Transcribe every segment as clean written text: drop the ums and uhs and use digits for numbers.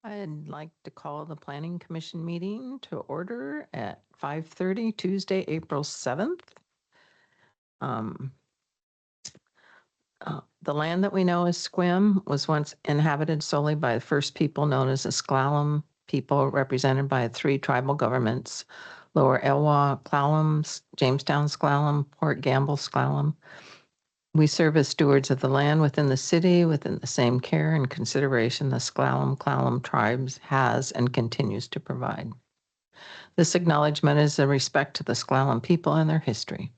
I'd like to call the Planning Commission meeting to order at 5:30 Tuesday, April 7th. The land that we know as Squim was once inhabited solely by the first people known as the Sklallam people, represented by three tribal governments: Lower Elwha Sklallam, Jamestown Sklallam, Port Gamble Sklallam. We serve as stewards of the land within the city, within the same care and consideration the Sklallam tribes has and continues to provide. This acknowledgement is a respect to the Sklallam people and their history.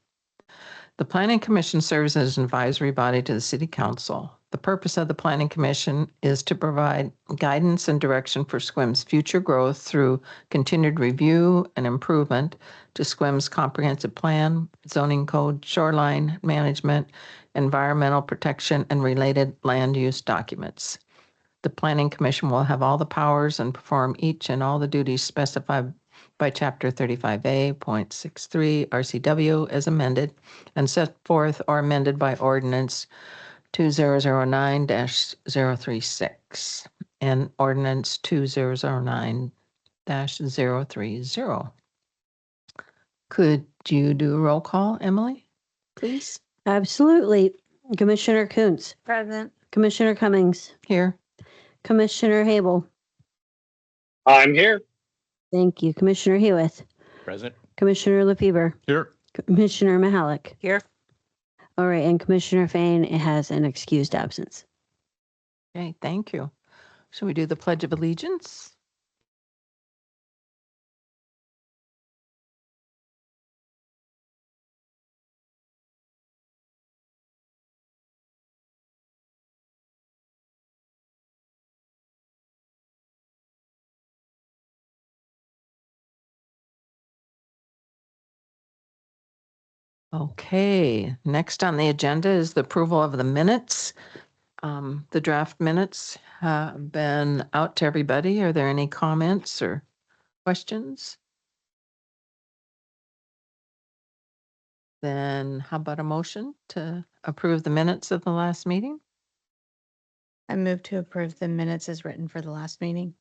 The Planning Commission serves as an advisory body to the City Council. The purpose of the Planning Commission is to provide guidance and direction for SQUIM's future growth through continued review and improvement to SQUIM's comprehensive plan, zoning code, shoreline management, environmental protection, and related land use documents. The Planning Commission will have all the powers and perform each and all the duties specified by Chapter 35A.63 RCW as amended and set forth or amended by Ordinance 2009-036 and Ordinance 2009-030. Could you do a roll call, Emily, please? Absolutely. Commissioner Kuntz. Present. Commissioner Cummings. Here. Commissioner Habel. I'm here. Thank you. Commissioner Hewitt. Present. Commissioner LaFever. Here. Commissioner Mihalik. Here. All right. And Commissioner Fain has an excused absence. Okay, thank you. Shall we do the Pledge of Allegiance? Okay, next on the agenda is the approval of the minutes. The draft minutes have been out to everybody. Are there any comments or questions? Then how about a motion to approve the minutes of the last meeting? I move to approve the minutes as written for the last meeting.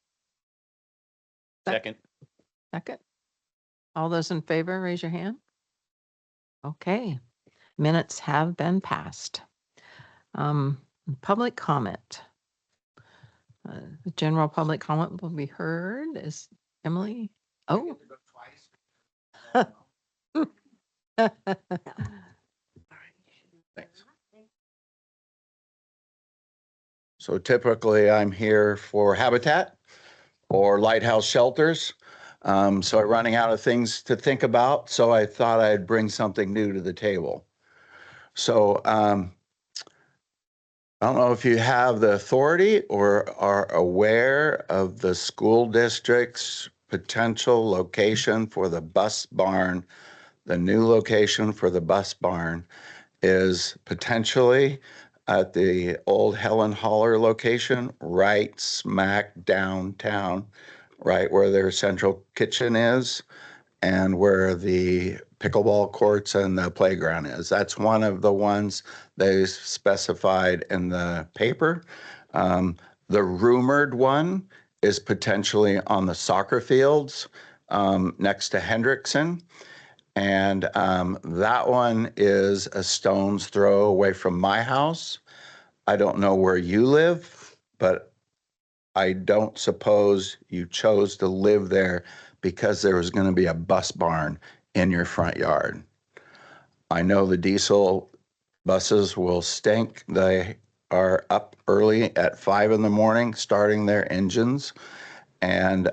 Second. Second. All those in favor, raise your hand. Okay, minutes have been passed. Public comment. The general public comment will be heard. Is Emily? Oh. Thanks. So typically I'm here for habitat or lighthouse shelters. So I'm running out of things to think about. So I thought I'd bring something new to the table. So I don't know if you have the authority or are aware of the school district's potential location for the bus barn. The new location for the bus barn is potentially at the old Helen Holler location, right smack downtown, right where their central kitchen is and where the pickleball courts and the playground is. That's one of the ones they specified in the paper. The rumored one is potentially on the soccer fields next to Hendrickson. And that one is a stone's throw away from my house. I don't know where you live, but I don't suppose you chose to live there because there was going to be a bus barn in your front yard. I know the diesel buses will stink. They are up early at 5 in the morning, starting their engines. And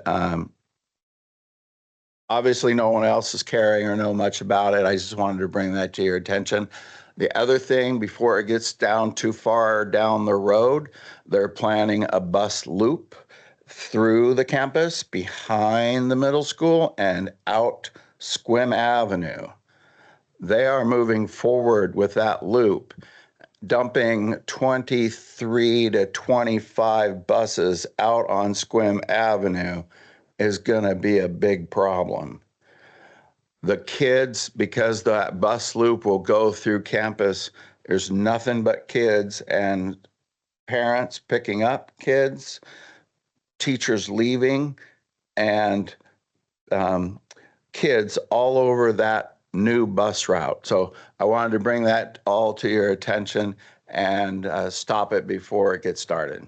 obviously no one else is caring or know much about it. I just wanted to bring that to your attention. The other thing, before it gets down too far down the road, they're planning a bus loop through the campus, behind the middle school, and out Squim Avenue. They are moving forward with that loop, dumping 23 to 25 buses out on Squim Avenue is going to be a big problem. The kids, because that bus loop will go through campus, there's nothing but kids and parents picking up kids. teachers leaving and kids all over that new bus route. So I wanted to bring that all to your attention and stop it before it gets started.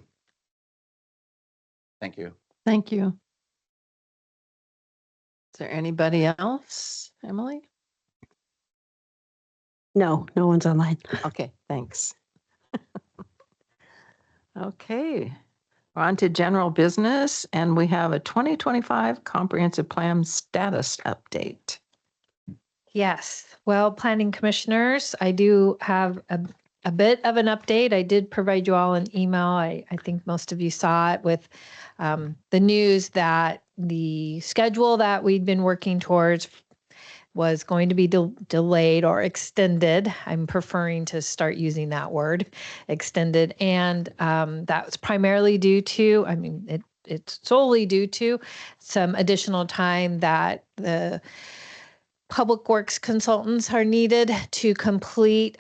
Thank you. Thank you. Is there anybody else, Emily? No, no one's online. Okay, thanks. Okay, we're on to general business, and we have a 2025 comprehensive plan status update. Yes. Well, planning commissioners, I do have a bit of an update. I did provide you all an email. I think most of you saw it with the news that the schedule that we'd been working towards was going to be delayed or extended. I'm preferring to start using that word, extended. And that was primarily due to, I mean, it's solely due to some additional time that the Public Works consultants are needed to complete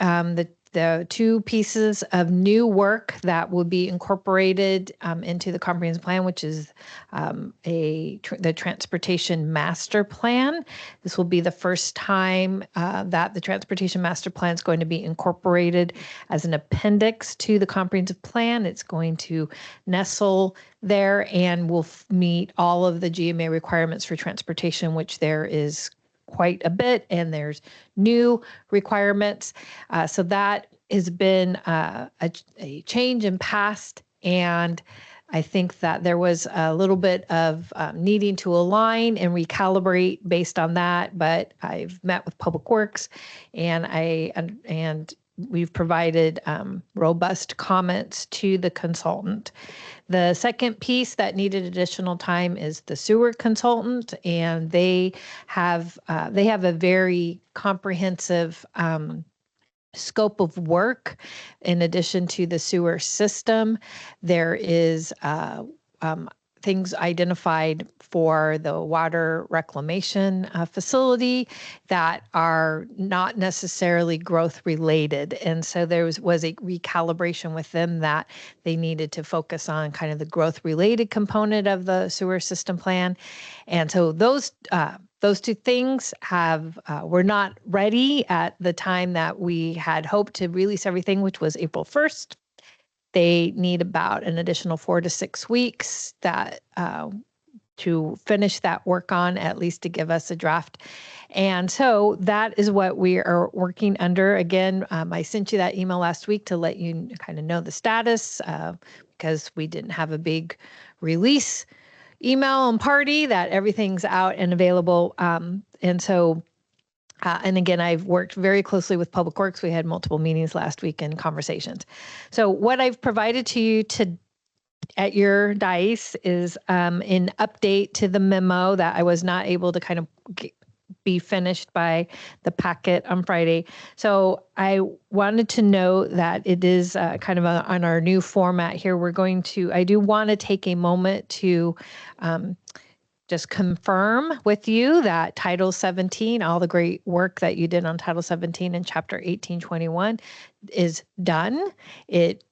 the two pieces of new work that will be incorporated into the comprehensive plan, which is the transportation master plan. This will be the first time that the transportation master plan is going to be incorporated as an appendix to the comprehensive plan. It's going to nestle there and will meet all of the GMA requirements for transportation, which there is quite a bit, and there's new requirements. So that has been a change in past, and I think that there was a little bit of needing to align and recalibrate based on that. But I've met with Public Works, and we've provided robust comments to the consultant. The second piece that needed additional time is the sewer consultant, and they have a very comprehensive scope of work. In addition to the sewer system, there is things identified for the water reclamation facility that are not necessarily growth related. And so there was a recalibration with them that they needed to focus on kind of the growth related component of the sewer system plan. And so those two things were not ready at the time that we had hoped to release everything, which was April 1st. They need about an additional 4 to 6 weeks to finish that work on, at least to give us a draft. And so that is what we are working under. Again, I sent you that email last week to let you kind of know the status because we didn't have a big release email and party that everything's out and available. And so and again, I've worked very closely with Public Works. We had multiple meetings last week and conversations. So what I've provided to you at your dais is an update to the memo that I was not able to kind of be finished by the packet on Friday. So I wanted to know that it is kind of on our new format here. I do want to take a moment to just confirm with you that Title 17, all the great work that you did on Title 17 and Chapter 1821 is done. It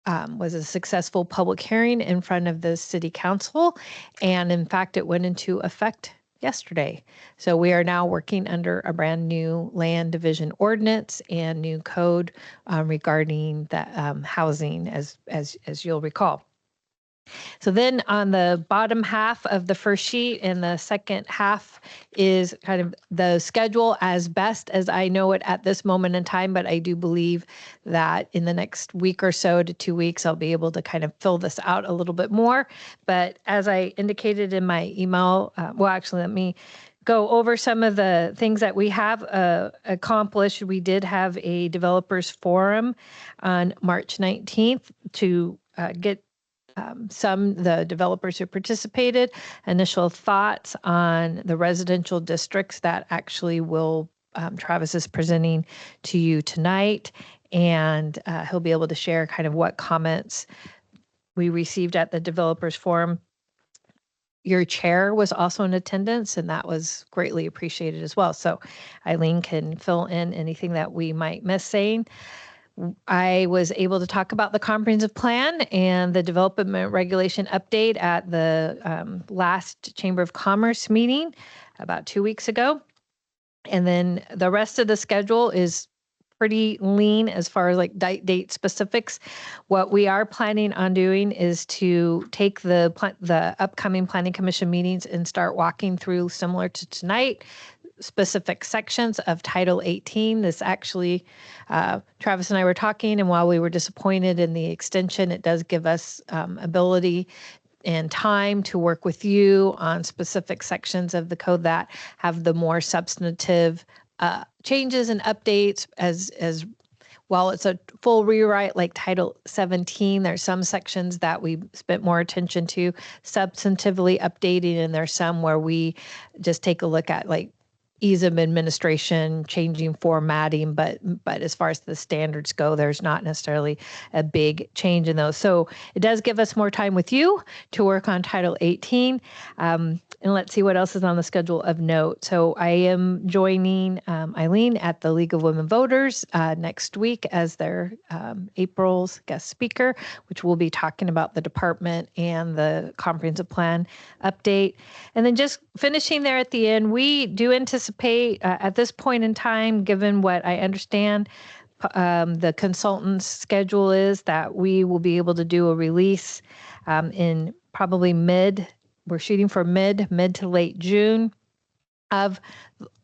was a successful public hearing in front of the City Council, and in fact, it went into effect yesterday. So we are now working under a brand new land division ordinance and new code regarding the housing, as you'll recall. So then on the bottom half of the first sheet and the second half is kind of the schedule as best as I know it at this moment in time, but I do believe that in the next week or so to 2 weeks, I'll be able to kind of fill this out a little bit more. But as I indicated in my email, actually, let me go over some of the things that we have accomplished. We did have a developers forum on March 19th to get the developers who participated, initial thoughts on the residential districts that actually Travis is presenting to you tonight. And he'll be able to share kind of what comments we received at the developers forum. Your chair was also in attendance, and that was greatly appreciated as well. So Eileen can fill in anything that we might miss saying. I was able to talk about the comprehensive plan and the development regulation update at the last Chamber of Commerce meeting about 2 weeks ago. And then the rest of the schedule is pretty lean as far as like date specifics. What we are planning on doing is to take the upcoming planning commission meetings and start walking through, similar to tonight, specific sections of Title 18. This actually, Travis and I were talking, and while we were disappointed in the extension, it does give us ability and time to work with you on specific sections of the code that have the more substantive changes and updates. As while it's a full rewrite like Title 17, there's some sections that we spent more attention to substantively updating, and there's some where we just take a look at like ease of administration, changing formatting, but as far as the standards go, there's not necessarily a big change in those. So it does give us more time with you to work on Title 18. And let's see what else is on the schedule of note. So I am joining Eileen at the League of Women Voters next week as their April's guest speaker, which will be talking about the department and the comprehensive plan update. And then just finishing there at the end, we do anticipate at this point in time, given what I understand, the consultant's schedule is that we will be able to do a release in probably we're shooting for mid to late June of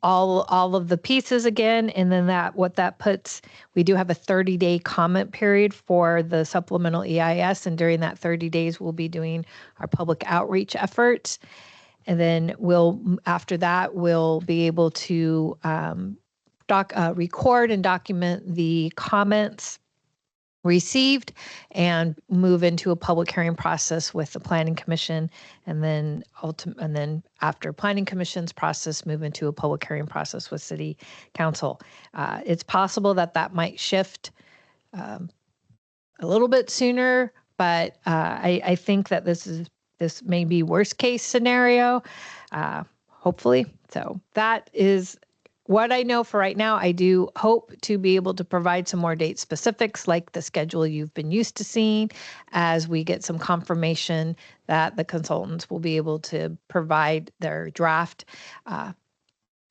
all of the pieces again. And then what that puts, we do have a 30-day comment period for the supplemental EIS. And during that 30 days, we'll be doing our public outreach efforts. And then after that, we'll be able to record and document the comments received and move into a public hearing process with the Planning Commission, and then after Planning Commission's process, move into a public hearing process with City Council. It's possible that might shift a little bit sooner, but I think that this may be worst case scenario, hopefully. So that is what I know for right now. I do hope to be able to provide some more date specifics like the schedule you've been used to seeing as we get some confirmation that the consultants will be able to provide their draft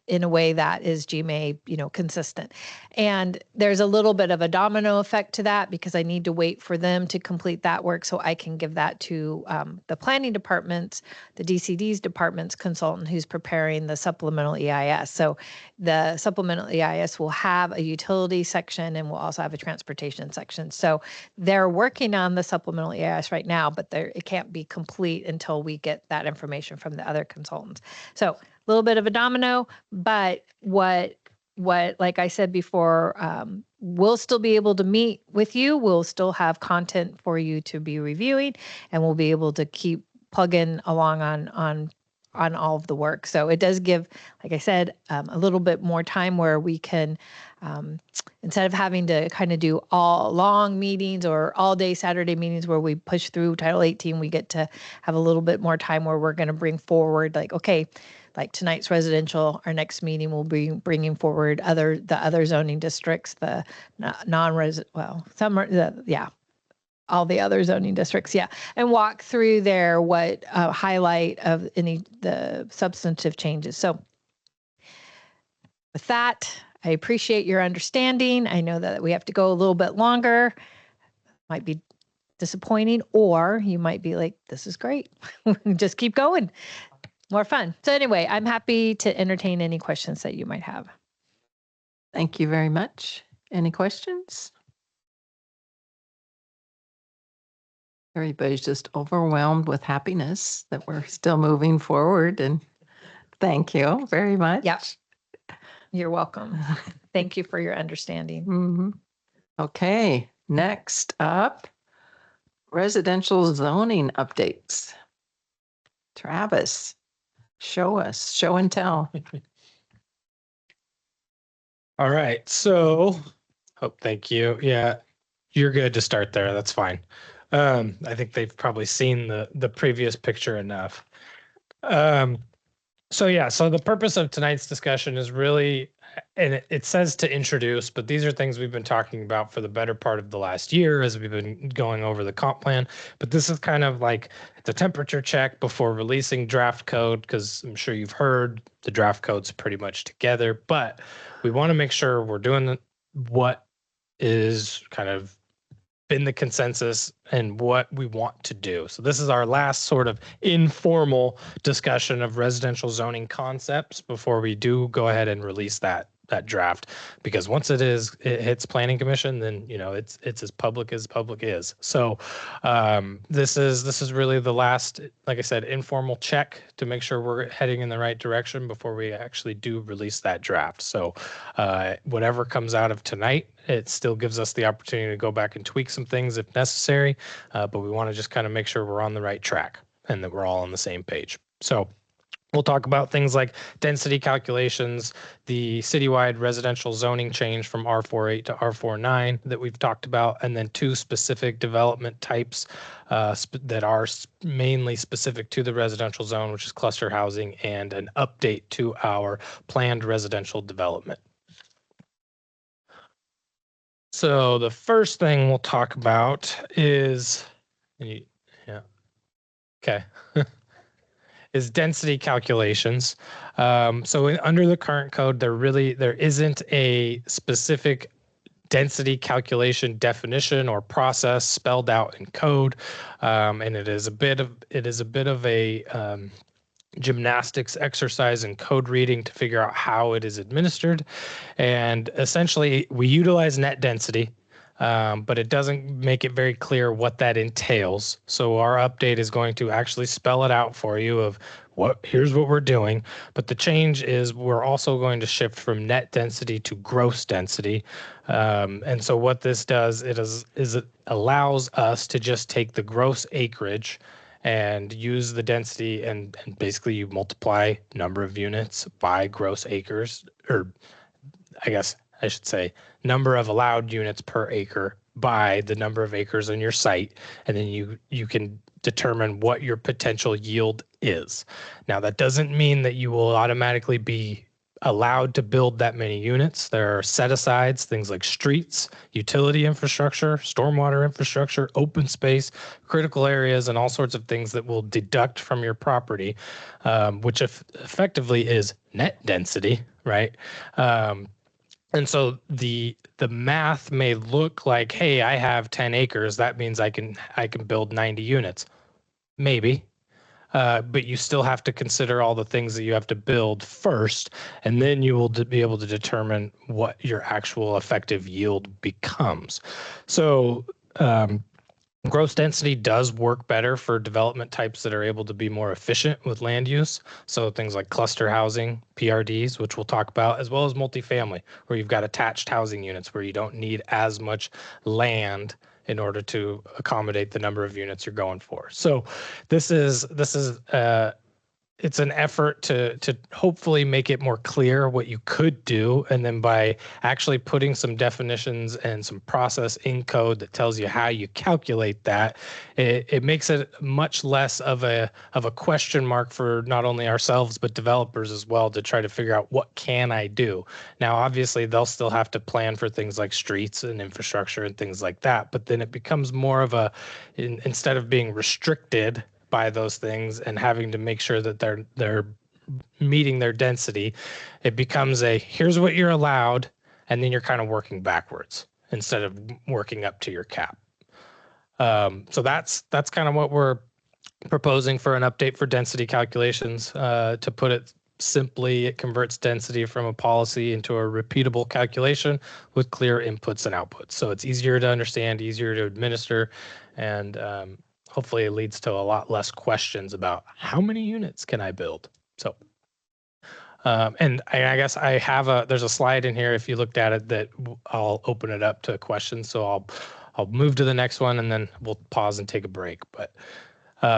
in a way that is GMA, consistent. And there's a little bit of a domino effect to that because I need to wait for them to complete that work so I can give that to the planning department's, the DCD's department's consultant who's preparing the supplemental EIS. So the supplemental EIS will have a utility section and will also have a transportation section. So they're working on the supplemental EIS right now, but it can't be complete until we get that information from the other consultants. So a little bit of a domino, but what like I said before, we'll still be able to meet with you. We'll still have content for you to be reviewing, and we'll be able to keep plugging along on all of the work. So it does give, like I said, a little bit more time where we can, instead of having to kind of do all long meetings or all day Saturday meetings where we push through Title 18, we get to have a little bit more time where we're going to bring forward like tonight's residential, our next meeting will be bringing forward the other zoning districts, the all the other zoning districts, and walk through there what highlight of the substantive changes. So with that, I appreciate your understanding. I know that we have to go a little bit longer. Might be disappointing, or you might be like, this is great. Just keep going. More fun. So anyway, I'm happy to entertain any questions that you might have. Thank you very much. Any questions? Everybody's just overwhelmed with happiness that we're still moving forward, and thank you very much. Yep. You're welcome. Thank you for your understanding. Mm-hmm. Okay, next up, residential zoning updates. Travis, show and tell. All right. So, thank you. Yeah, you're good to start there. That's fine. I think they've probably seen the previous picture enough. So the purpose of tonight's discussion is really and it says to introduce, but these are things we've been talking about for the better part of the last year as we've been going over the comp plan. But this is kind of like the temperature check before releasing draft code, because I'm sure you've heard the draft code's pretty much together, but we want to make sure we're doing what is kind of been the consensus and what we want to do. So this is our last sort of informal discussion of residential zoning concepts before we do go ahead and release that draft, because once it hits planning commission, then it's as public is. So this is really the last, like I said, informal check to make sure we're heading in the right direction before we actually do release that draft. So whatever comes out of tonight, it still gives us the opportunity to go back and tweak some things if necessary, but we want to just kind of make sure we're on the right track and that we're all on the same page. So we'll talk about things like density calculations, the citywide residential zoning change from R48 to R49 that we've talked about, and then 2 specific development types that are mainly specific to the residential zone, which is cluster housing, and an update to our planned residential development. So the first thing we'll talk about is, is density calculations. So under the current code, there isn't a specific density calculation definition or process spelled out in code, and it is a bit of a gymnastics exercise in code reading to figure out how it is administered. And essentially, we utilize net density, but it doesn't make it very clear what that entails. So our update is going to actually spell it out for you of here's what we're doing. But the change is we're also going to shift from net density to gross density. And so what this does, it allows us to just take the gross acreage and use the density, and basically you multiply number of units by gross acres, or I guess I should say number of allowed units per acre by the number of acres on your site, and then you can determine what your potential yield is. Now, that doesn't mean that you will automatically be allowed to build that many units. There are set-asides, things like streets, utility infrastructure, stormwater infrastructure, open space, critical areas, and all sorts of things that will deduct from your property, which effectively is net density, right? And so the math may look like, hey, I have 10 acres. That means I can build 90 units. Maybe. But you still have to consider all the things that you have to build first, and then you will be able to determine what your actual effective yield becomes. So gross density does work better for development types that are able to be more efficient with land use. So things like cluster housing, PRDs, which we'll talk about, as well as multifamily, where you've got attached housing units where you don't need as much land in order to accommodate the number of units you're going for. So this is it's an effort to hopefully make it more clear what you could do, and then by actually putting some definitions and some process in code that tells you how you calculate that, it makes it much less of a question mark for not only ourselves but developers as well, to try to figure out what can I do. Now, obviously, they'll still have to plan for things like streets and infrastructure and things like that, but then it becomes more of instead of being restricted by those things and having to make sure that they're meeting their density, it becomes here's what you're allowed, and then you're kind of working backwards instead of working up to your cap. So that's kind of what we're proposing for an update for density calculations. To put it simply, it converts density from a policy into a repeatable calculation with clear inputs and outputs. So it's easier to understand, easier to administer, and hopefully it leads to a lot less questions about how many units can I build. So, and I guess there's a slide in here if you looked at it that I'll open it up to questions. So I'll move to the next one and then we'll pause and take a break. But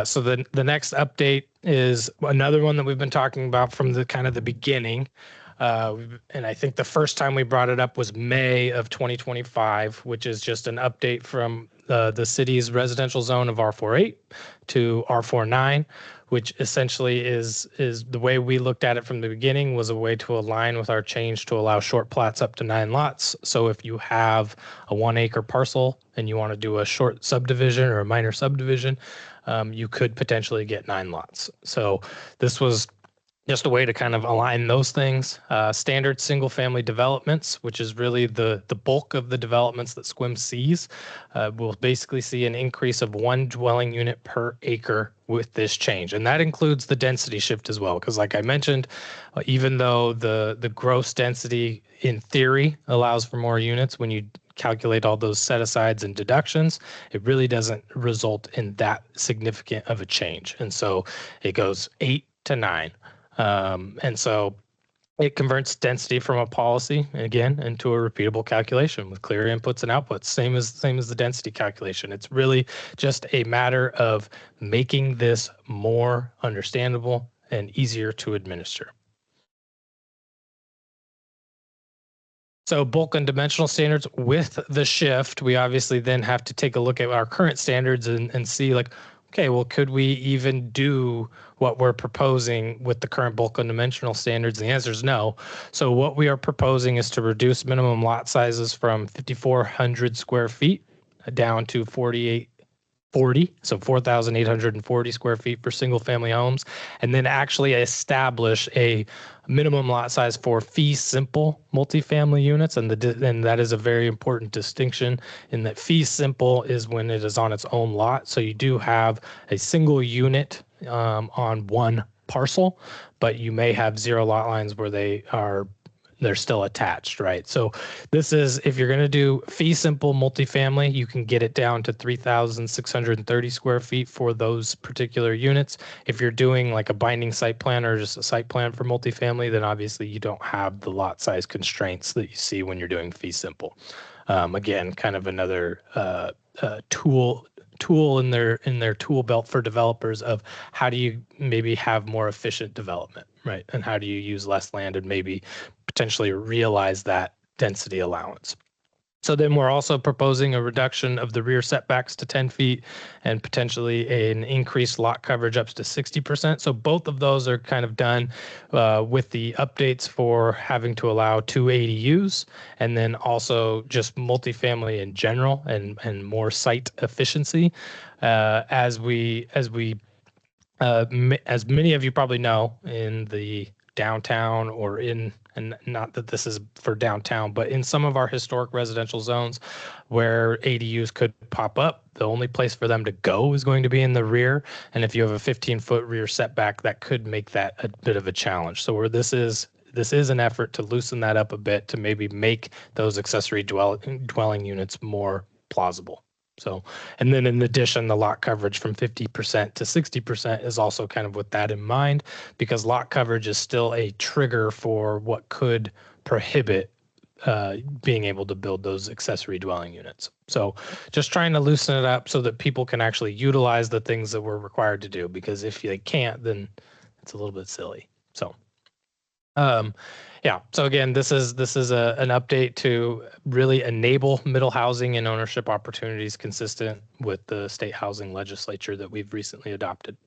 so the next update is another one that we've been talking about from the kind of the beginning. And I think the first time we brought it up was May of 2025, which is just an update from the city's residential zone of R48 to R49, which essentially is the way we looked at it from the beginning, was a way to align with our change to allow short plats up to 9 lots. So if you have a 1 acre parcel and you want to do a short subdivision or a minor subdivision, you could potentially get 9 lots. So this was just a way to kind of align those things. Standard single family developments, which is really the bulk of the developments that SQUIM sees, will basically see an increase of 1 dwelling unit per acre with this change. And that includes the density shift as well. Because like I mentioned, even though the gross density in theory allows for more units, when you calculate all those set asides and deductions, it really doesn't result in that significant of a change. And so it goes 8 to 9. And so it converts density from a policy, again, into a repeatable calculation with clear inputs and outputs, same as the density calculation. It's really just a matter of making this more understandable and easier to administer. So bulk and dimensional standards with the shift, we obviously then have to take a look at our current standards and see like, okay, well, could we even do what we're proposing with the current bulk and dimensional standards? And the answer is no. So what we are proposing is to reduce minimum lot sizes from 5,400 square feet down to 4,840, so 4,840 square feet for single family homes, and then actually establish a minimum lot size for fee simple multifamily units. And that is a very important distinction in that fee simple is when it is on its own lot. So you do have a single unit on one parcel, but you may have 0 lot lines where they're still attached, right? So this is, if you're going to do fee simple multifamily, you can get it down to 3,630 square feet for those particular units. If you're doing like a binding site plan or just a site plan for multifamily, then obviously you don't have the lot size constraints that you see when you're doing fee simple. Again, kind of another tool in their tool belt for developers of how do you maybe have more efficient development, right? And how do you use less land and maybe potentially realize that density allowance. So then we're also proposing a reduction of the rear setbacks to 10 feet and potentially an increased lot coverage up to 60%. So both of those are kind of done with the updates for having to allow 2 ADUs and then also just multifamily in general and more site efficiency. As many of you probably know, in the downtown or and not that this is for downtown, but in some of our historic residential zones where ADUs could pop up, the only place for them to go is going to be in the rear. And if you have a 15-foot rear setback, that could make that a bit of a challenge. So where this is an effort to loosen that up a bit to maybe make those accessory dwelling units more plausible. So, and then in addition, the lot coverage from 50% to 60% is also kind of with that in mind, because lot coverage is still a trigger for what could prohibit being able to build those accessory dwelling units. So just trying to loosen it up so that people can actually utilize the things that we're required to do, because if they can't, then it's a little bit silly. So yeah. So again, this is an update to really enable middle housing and ownership opportunities consistent with the state housing legislature that we've recently adopted.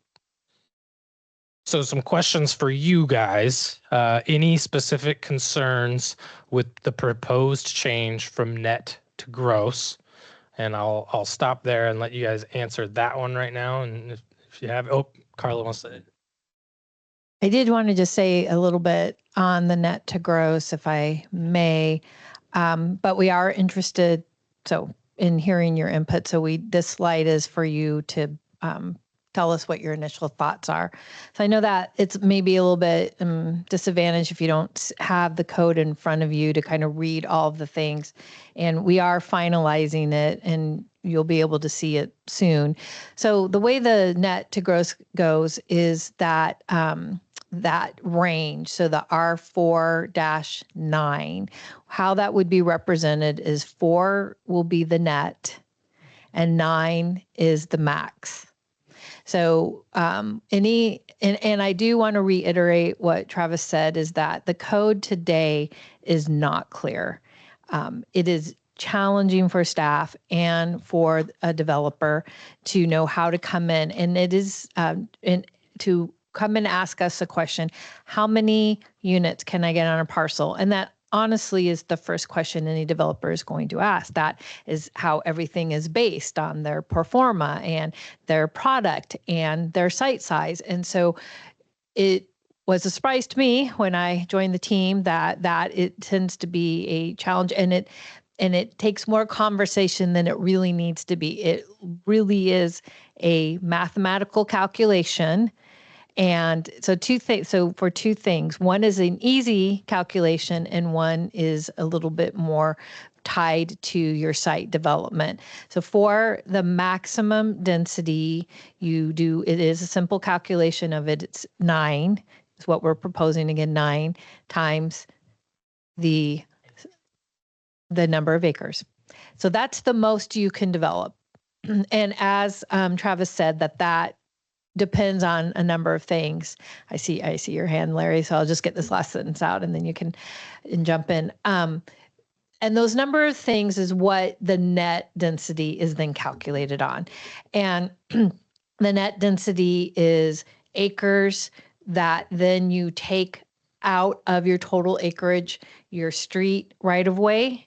So some questions for you guys. Any specific concerns with the proposed change from net to gross? And I'll stop there and let you guys answer that one right now. And if you have, Carla wants to. I did want to just say a little bit on the net to gross, if I may, but we are interested in hearing your input. So this slide is for you to tell us what your initial thoughts are. So I know that it's maybe a little bit disadvantaged if you don't have the code in front of you to kind of read all of the things, and we are finalizing it, and you'll be able to see it soon. So the way the net to gross goes is that that range, so the R4-9, how that would be represented is 4 will be the net and 9 is the max. So and I do want to reiterate what Travis said, is that the code today is not clear. It is challenging for staff and for a developer to know how to come in, and it is to come and ask us a question, how many units can I get on a parcel? And that honestly is the first question any developer is going to ask. That is how everything is based on their pro forma and their product and their site size. And so it was a surprise to me when I joined the team that it tends to be a challenge, and it takes more conversation than it really needs to be. It really is a mathematical calculation. And so for two things, one is an easy calculation and one is a little bit more tied to your site development. So for the maximum density, it is a simple calculation of it. It's 9 is what we're proposing. Again, 9 times the number of acres. So that's the most you can develop. And as Travis said, that depends on a number of things. I see your hand, Larry. So I'll just get this last sentence out and then you can jump in. And those number of things is what the net density is then calculated on. And the net density is acres that then you take out of your total acreage, your street right of way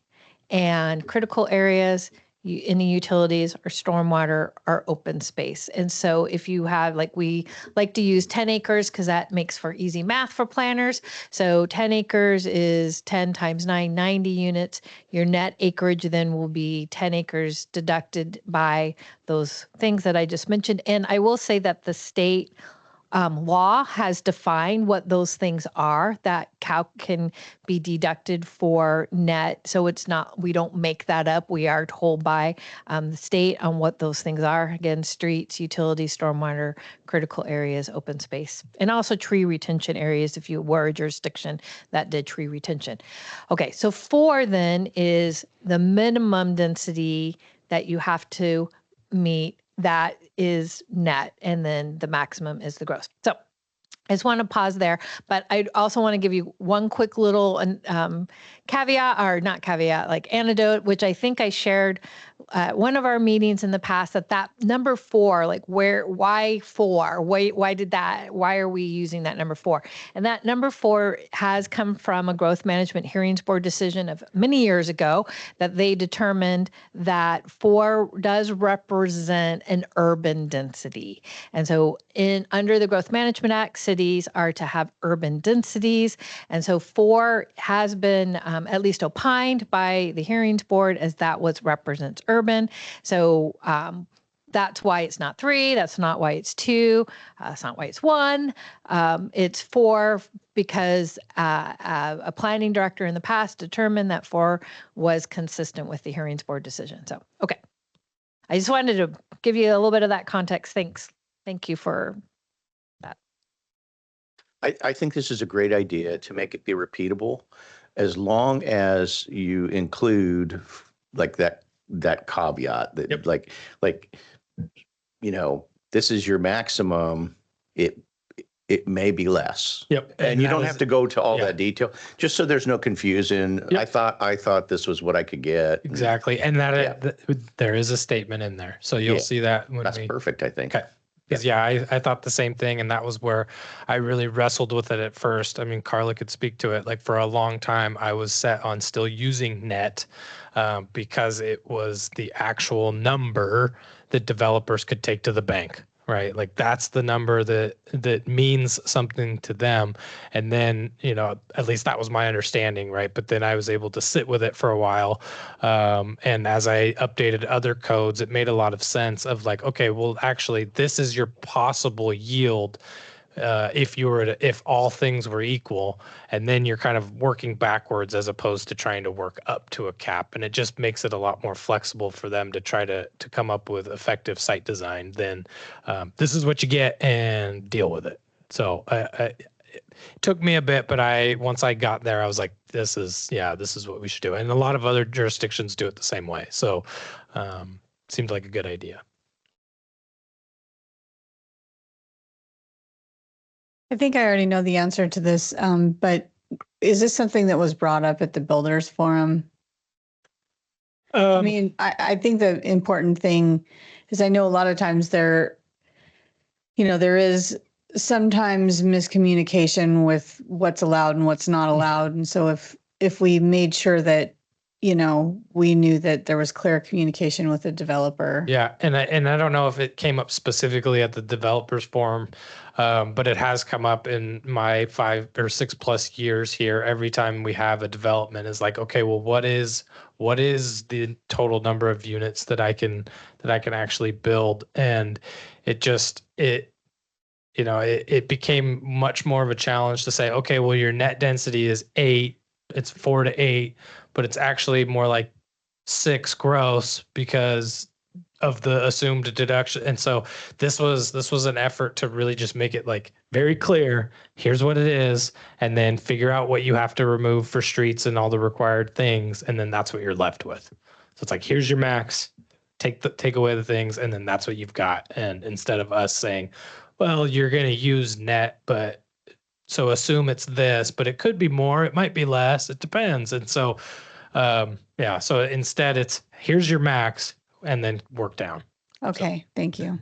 and critical areas, any utilities or stormwater or open space. And so if you have, like, we like to use 10 acres because that makes for easy math for planners. So 10 acres is 10 times 9, 90 units. Your net acreage then will be 10 acres deducted by those things that I just mentioned. And I will say that the state law has defined what those things are that can be deducted for net. So it's not, we don't make that up. We are told by the state on what those things are. Again, streets, utilities, stormwater, critical areas, open space, and also tree retention areas if you were a jurisdiction that did tree retention. Okay, so 4 then is the minimum density that you have to meet. That is net, and then the maximum is the gross. So I just want to pause there, but I also want to give you one quick little caveat, or not caveat, like anecdote, which I think I shared at one of our meetings in the past, that number 4, like why 4? Why are we using that number 4? And that number 4 has come from a growth management hearings board decision of many years ago that they determined that 4 does represent an urban density. And so under the Growth Management Act, cities are to have urban densities. And so 4 has been at least opined by the hearings board as that what represents urban. So that's why it's not 3. That's not why it's 2. That's not why it's 1. It's 4 because a planning director in the past determined that 4 was consistent with the hearings board decision. So, okay. I just wanted to give you a little bit of that context. Thanks. Thank you for that. I think this is a great idea to make it be repeatable, as long as you include like that caveat that Yep. like, this is your maximum. It may be less. Yep. And you that don't is- have to go to all yeah. that detail, just so there's no confusion. Yep. I thought this was what I could get. Exactly. And there is a statement in there. So you'll Yeah. see that when That's we. perfect, I think. Okay. Because I thought the same thing, and that was where I really wrestled with it at first. I mean, Carla could speak to it. Like, for a long time, I was set on still using net because it was the actual number that developers could take to the bank, right? Like, that's the number that means something to them. And then, at least that was my understanding, right? But then I was able to sit with it for a while. And as I updated other codes, it made a lot of sense of like, okay, well, actually, this is your possible yield if all things were equal, and then you're kind of working backwards as opposed to trying to work up to a cap. And it just makes it a lot more flexible for them to try to come up with effective site design than this is what you get and deal with it. So it took me a bit, but once I got there, I was like, this is what we should do. And a lot of other jurisdictions do it the same way. So seemed like a good idea. I think I already know the answer to this, but is this something that was brought up at the Builders Forum? I mean, I think the important thing is I know a lot of times there is sometimes miscommunication with what's allowed and what's not allowed. And so if we made sure that, we knew that there was clear communication with the developer. Yeah, and I don't know if it came up specifically at the developers forum, but it has come up in my 5 or 6+ years here. Every time we have a development, is like, okay, well, what is the total number of units that I can actually build? And it became much more of a challenge to say, okay, well, your net density is 8, it's 4 to 8, but it's actually more like 6 gross because of the assumed deduction. And so this was an effort to really just make it like very clear, here's what it is, and then figure out what you have to remove for streets and all the required things, and then that's what you're left with. So it's like, here's your max, take away the things, and then that's what you've got. And instead of us saying, well, you're going to use net, but so assume it's this, but it could be more, it might be less, it depends. And so so instead it's, here's your max, and then work down. Okay, thank you.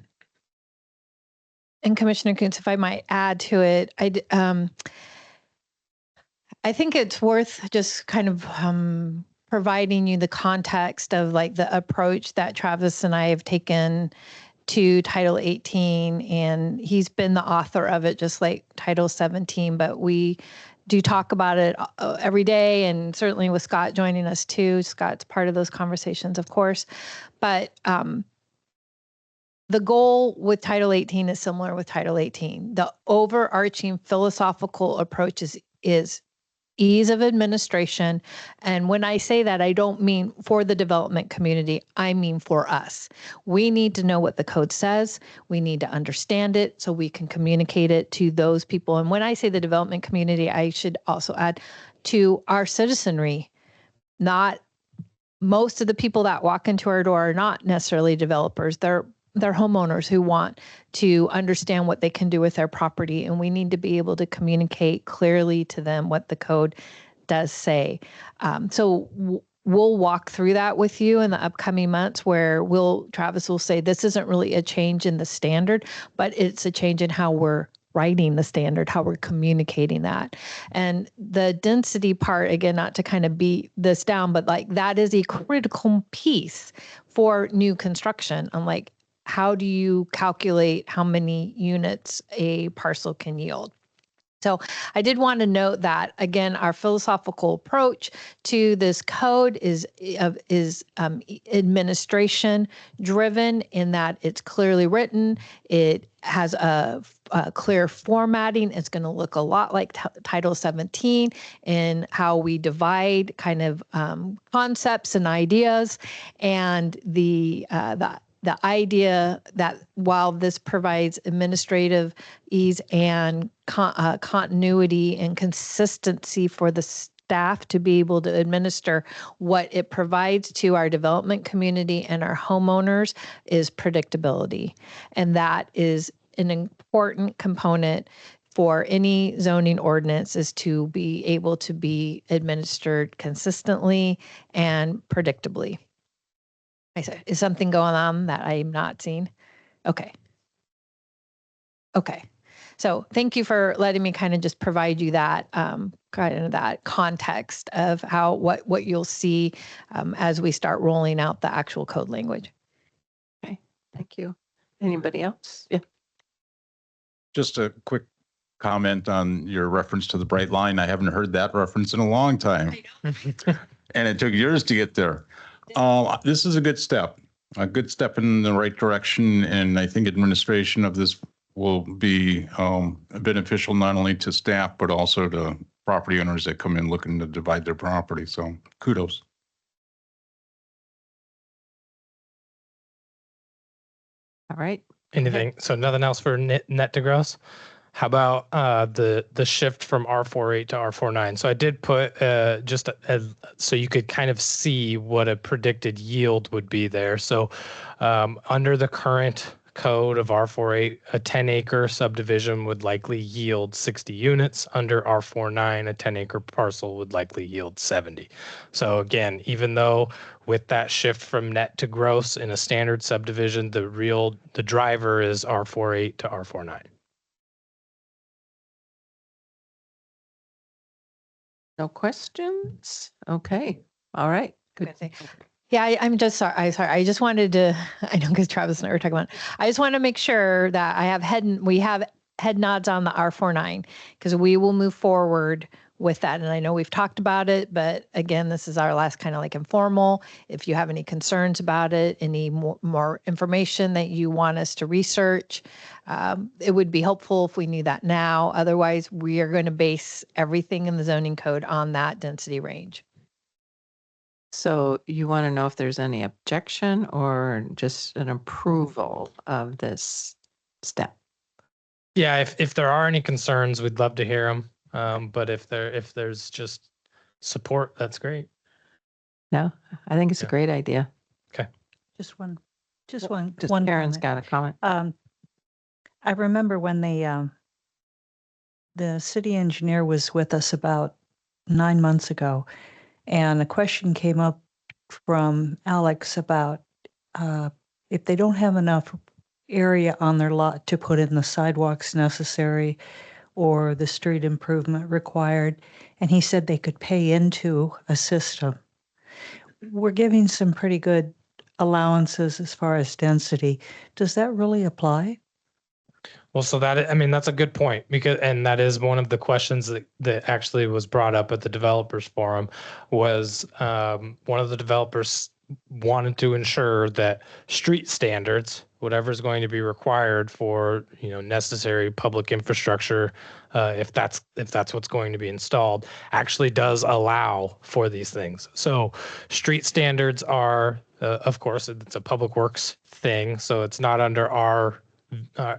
And Commissioner Kuntz, if I might add to it, I think it's worth just kind of providing you the context of like the approach that Travis and I have taken to Title 18, and he's been the author of it, just like Title 17, but we do talk about it every day, and certainly with Scott joining us too. Scott's part of those conversations, of course. But the goal with Title 18 is similar with Title 18. The overarching philosophical approach is ease of administration. And when I say that, I don't mean for the development community, I mean for us. We need to know what the code says. We need to understand it so we can communicate it to those people. And when I say the development community, I should also add to our citizenry. Not most of the people that walk into our door are not necessarily developers. They're homeowners who want to understand what they can do with their property, and we need to be able to communicate clearly to them what the code does say. So we'll walk through that with you in the upcoming months, where Travis will say, this isn't really a change in the standard, but it's a change in how we're writing the standard, how we're communicating that. And the density part, again, not to kind of beat this down, but like that is a critical piece for new construction. I'm like, how do you calculate how many units a parcel can yield? So I did want to note that, again, our philosophical approach to this code is administration driven, in that it's clearly written. It has a clear formatting. It's going to look a lot like Title 17 in how we divide kind of concepts and ideas, and the idea that while this provides administrative ease and continuity and consistency for the staff to be able to administer, what it provides to our development community and our homeowners is predictability. And that is an important component for any zoning ordinance, is to be able to be administered consistently and predictably. Is something going on that I'm not seeing? Okay. So thank you for letting me kind of just provide you that kind of that context of what you'll see as we start rolling out the actual code language. Okay, thank you. Anybody else? Yeah. Just a quick comment on your reference to the bright line. I haven't heard that reference in a long time. And it took years to get there. This is a good step in the right direction. And I think administration of this will be beneficial not only to staff, but also to property owners that come in looking to divide their property. So kudos. All right. Anything? So nothing else for net to gross? How about the shift from R48 to R49? So I did put so you could kind of see what a predicted yield would be there. So under the current code of R48, a 10-acre subdivision would likely yield 60 units. Under R49, a 10-acre parcel would likely yield 70. So again, even though with that shift from net to gross in a standard subdivision, the driver is R48 to R49. No questions? Okay, all right. Good. Okay. Yeah, I'm just sorry. I just wanted to, I know because Travis and I were talking about, I just want to make sure that we have head nods on the R49 because we will move forward with that. And I know we've talked about it, but again, this is our last kind of like informal. If you have any concerns about it, any more information that you want us to research, it would be helpful if we knew that now. Otherwise, we are going to base everything in the zoning code on that density range. So you want to know if there's any objection or just an approval of this step? Yeah, if there are any concerns, we'd love to hear them. But if there's just support, that's great. No, I think it's a Yeah. great idea. Just one Just one Karen's comment. got a comment. I remember when the city engineer was with us about 9 months ago, and a question came up from Alex about if they don't have enough area on their lot to put in the sidewalks necessary or the street improvement required, and he said they could pay into a system. We're giving some pretty good allowances as far as density. Does that really apply? Well, so that, I mean, that's a good point and that is one of the questions that actually was brought up at the developers forum was one of the developers wanted to ensure that street standards, whatever is going to be required for, necessary public infrastructure, if that's what's going to be installed, actually does allow for these things. So street standards are, of course, it's a public works thing, so it's not under our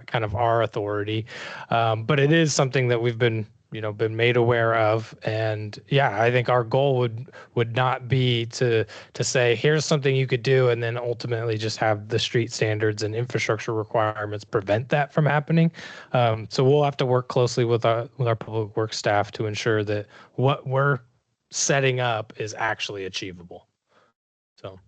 kind of our authority. But it is something that we've been made aware of. And yeah, I think our goal would not be to say, here's something you could do, and then ultimately just have the street standards and infrastructure requirements prevent that from happening. So we'll have to work closely with our public works staff to ensure that what we're setting up is actually achievable. So,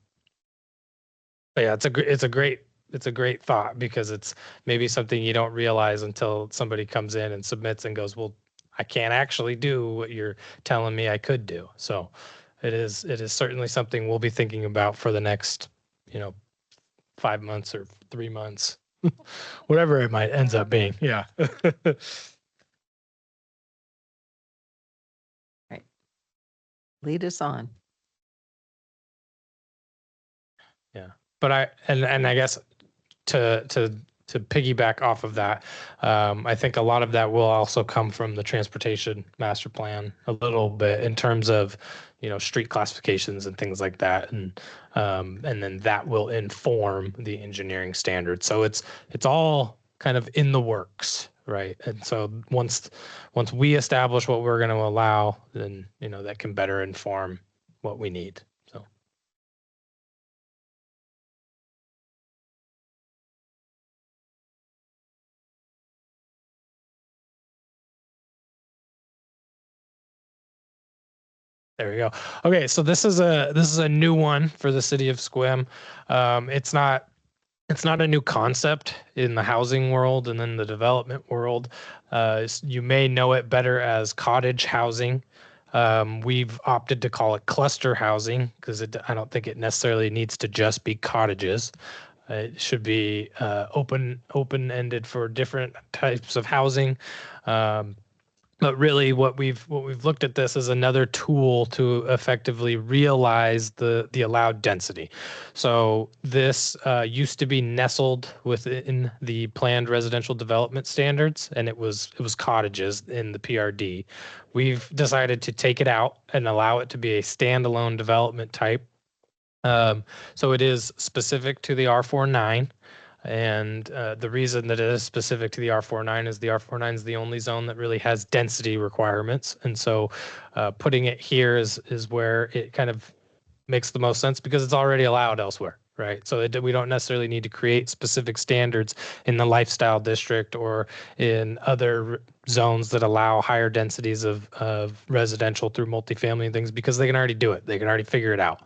but yeah, it's a great thought because it's maybe something you don't realize until somebody comes in and submits and goes, well, I can't actually do what you're telling me I could do. So it is certainly something we'll be thinking about for the next, 5 months or 3 months, whatever it might ends up being. Yeah. Lead us on. Yeah. But I guess to piggyback off of that, I think a lot of that will also come from the transportation master plan a little bit in terms of, street classifications and things like that. And then that will inform the engineering standards. So it's all kind of in the works, right? And so once we establish what we're going to allow, then, that can better inform what we need. So. There we go. Okay, so this is a new one for the city of Sequim. It's not a new concept in the housing world and then the development world. You may know it better as cottage housing. We've opted to call it cluster housing because I don't think it necessarily needs to just be cottages. It should be open-ended for different types of housing. But really, what we've looked at this as another tool to effectively realize the allowed density. So this used to be nestled within the planned residential development standards, and it was cottages in the PRD. We've decided to take it out and allow it to be a standalone development type. So it is specific to the R49. And the reason that it is specific to the R49 is the R49 is the only zone that really has density requirements. And so putting it here is where it kind of makes the most sense because it's already allowed elsewhere, right? So we don't necessarily need to create specific standards in the lifestyle district or in other zones that allow higher densities of residential through multifamily and things because they can already do it. They can already figure it out.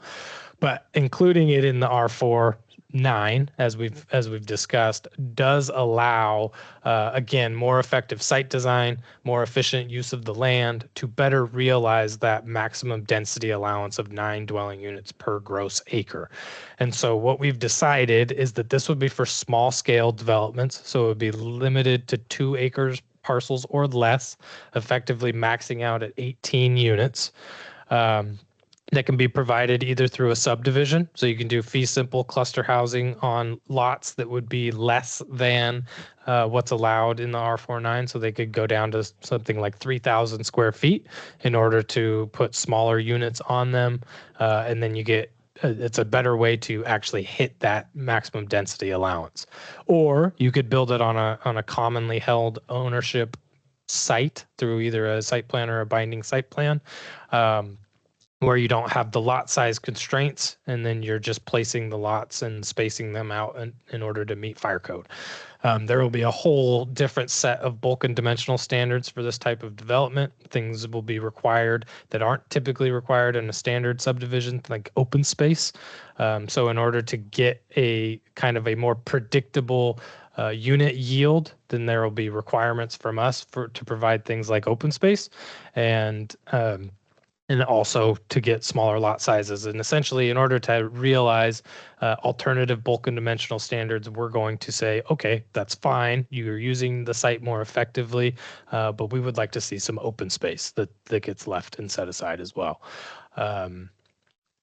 But including it in the R4 9, as we've discussed, does allow again more effective site design, more efficient use of the land to better realize that maximum density allowance of 9 dwelling units per gross acre. And so what we've decided is that this would be for small scale developments, so it would be limited to 2 acres parcels or less, effectively maxing out at 18 units. That can be provided either through a subdivision, so you can do fee simple cluster housing on lots that would be less than what's allowed in the R49, so they could go down to something like 3,000 square feet in order to put smaller units on them, and then you get it's a better way to actually hit that maximum density allowance. Or you could build it on a commonly held ownership site through either a site plan or a binding site plan. Where you don't have the lot size constraints, and then you're just placing the lots and spacing them out in order to meet fire code. There will be a whole different set of bulk and dimensional standards for this type of development. Things will be required that aren't typically required in a standard subdivision, like open space. So in order to get a kind of a more predictable unit yield, then there will be requirements from us to provide things like open space and also to get smaller lot sizes. And essentially, in order to realize alternative bulk and dimensional standards, we're going to say, okay, that's fine. You're using the site more effectively, but we would like to see some open space that gets left and set aside as well.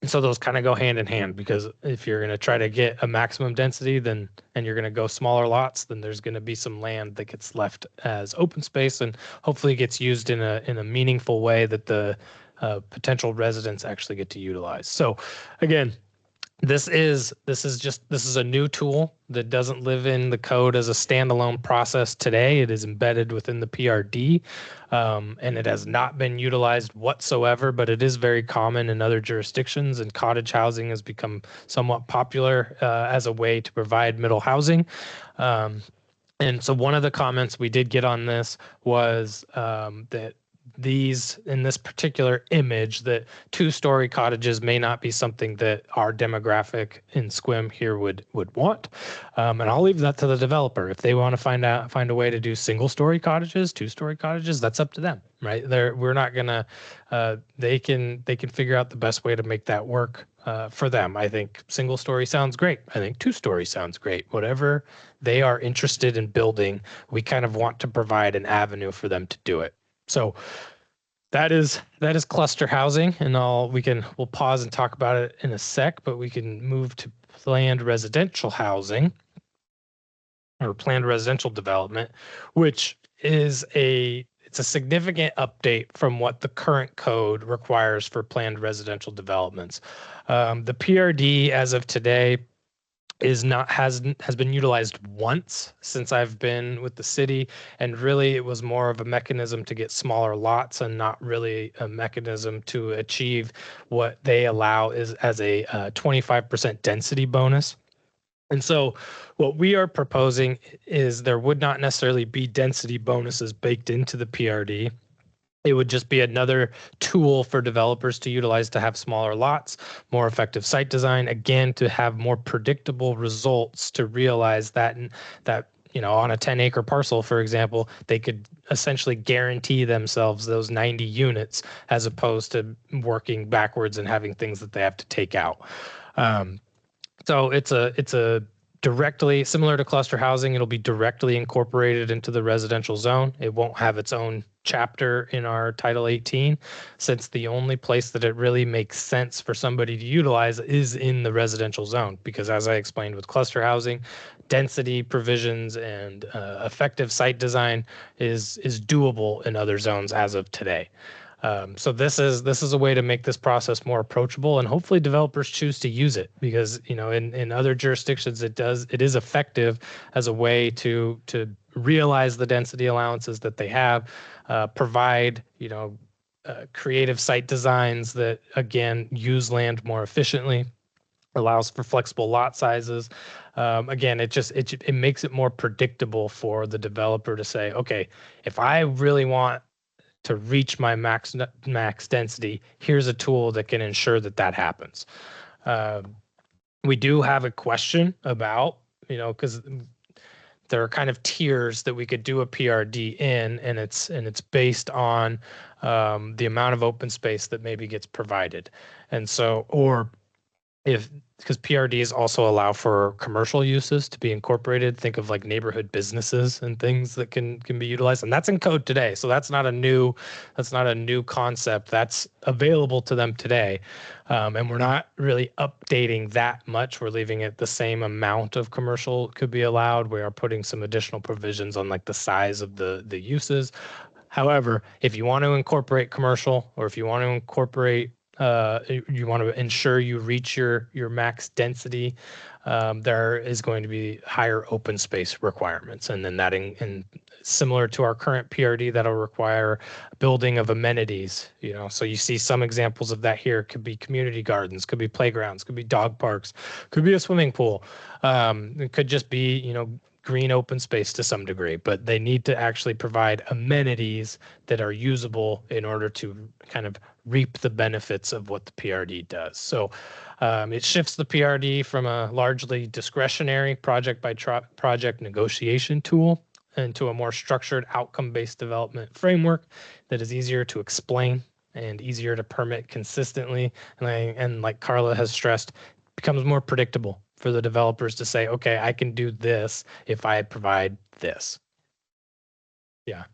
So those kind of go hand in hand, because if you're going to try to get a maximum density, and you're going to go smaller lots, then there's going to be some land that gets left as open space and hopefully gets used in a meaningful way that the potential residents actually get to utilize. So again, this is a new tool that doesn't live in the code as a standalone process today. It is embedded within the PRD, and it has not been utilized whatsoever, but it is very common in other jurisdictions, and cottage housing has become somewhat popular as a way to provide middle housing. And so one of the comments we did get on this was that in this particular image, that 2-story cottages may not be something that our demographic in Sequim here would want. And I'll leave that to the developer. If they want to find a way to do 1-story cottages, 2-story cottages, that's up to them, right? We're not gonna, they can figure out the best way to make that work for them. I think 1-story sounds great. I think 2-story sounds great. Whatever they are interested in building, we kind of want to provide an avenue for them to do it. So that is cluster housing, and we'll pause and talk about it in a sec, but we can move to planned residential housing or planned residential development, which is it's a significant update from what the current code requires for planned residential developments. The PRD as of today has been utilized once since I've been with the city, and really it was more of a mechanism to get smaller lots and not really a mechanism to achieve what they allow as a 25% density bonus. And so what we are proposing is there would not necessarily be density bonuses baked into the PRD. It would just be another tool for developers to utilize to have smaller lots, more effective site design, again, to have more predictable results, to realize that on a 10-acre parcel, for example, they could essentially guarantee themselves those 90 units as opposed to working backwards and having things that they have to take out. So it's a directly similar to cluster housing. It'll be directly incorporated into the residential zone. It won't have its own chapter in our Title 18, since the only place that it really makes sense for somebody to utilize is in the residential zone. Because as I explained with cluster housing, density provisions and effective site design is doable in other zones as of today. So this is a way to make this process more approachable, and hopefully developers choose to use it, because in other jurisdictions it is effective as a way to realize the density allowances that they have, provide creative site designs that again use land more efficiently, allows for flexible lot sizes. Again, it makes it more predictable for the developer to say, okay, if I really want to reach my max density, here's a tool that can ensure that happens. We do have a question about, because there are kind of tiers that we could do a PRD in, and it's based on the amount of open space that maybe gets provided. And so, or because PRDs also allow for commercial uses to be incorporated. Think of like neighborhood businesses and things that can be utilized, and that's in code today. So that's not a new concept. That's available to them today, and we're not really updating that much. We're leaving it the same amount of commercial could be allowed. We are putting some additional provisions on like the size of the uses. However, if you want to incorporate commercial, or if you want to incorporate you want to ensure you reach your max density, there is going to be higher open space requirements. And then that in similar to our current PRD, that'll require building of amenities, so you see some examples of that here. It could be community gardens, could be playgrounds, could be dog parks, could be a swimming pool. It could just be, green open space to some degree, but they need to actually provide amenities that are usable in order to kind of reap the benefits of what the PRD does. So it shifts the PRD from a largely discretionary project by project negotiation tool into a more structured outcome-based development framework that is easier to explain and easier to permit consistently. And like Carla has stressed, becomes more predictable for the developers to say, okay, I can do this if I provide this. Yeah.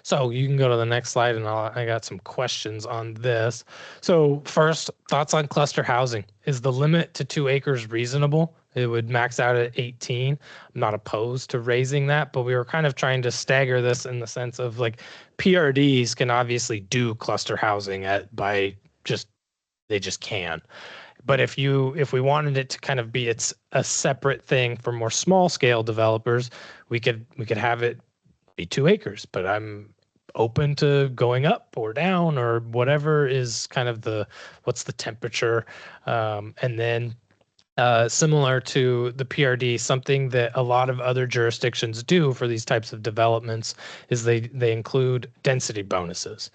So you can go to the next slide, and I got some questions on this. So first, thoughts on cluster housing. Is the limit to 2 acres reasonable? It would max out at 18. I'm not opposed to raising that, but we were kind of trying to stagger this in the sense of like PRDs can obviously do cluster housing they just can. But if we wanted it to kind of be a separate thing for more small scale developers, we could have it be 2 acres. But I'm open to going up or down or whatever is kind of what's the temperature, and then. Similar to the PRD, something that a lot of other jurisdictions do for these types of developments is they include density bonuses.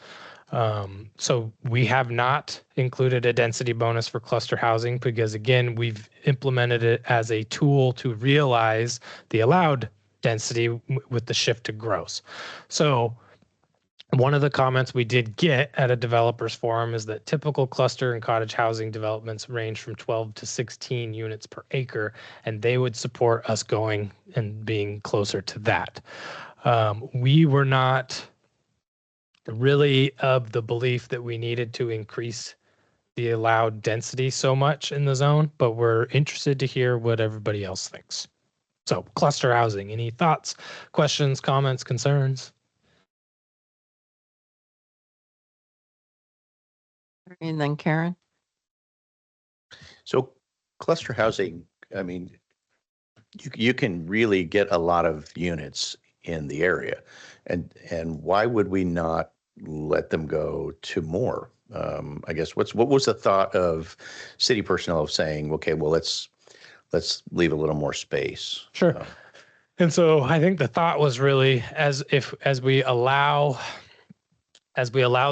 So we have not included a density bonus for cluster housing because, again, we've implemented it as a tool to realize the allowed density with the shift to gross. So one of the comments we did get at a developers forum is that typical cluster and cottage housing developments range from 12 to 16 units per acre, and they would support us going and being closer to that. We were not really of the belief that we needed to increase the allowed density so much in the zone, but we're interested to hear what everybody else thinks. So cluster housing, any thoughts, questions, comments, concerns? And then Karen? So cluster housing, I mean, you can really get a lot of units in the area. And why would we not let them go to more? I guess what was the thought of city personnel of saying, okay, well, let's leave a little more space? Sure. And so I think the thought was really as we allow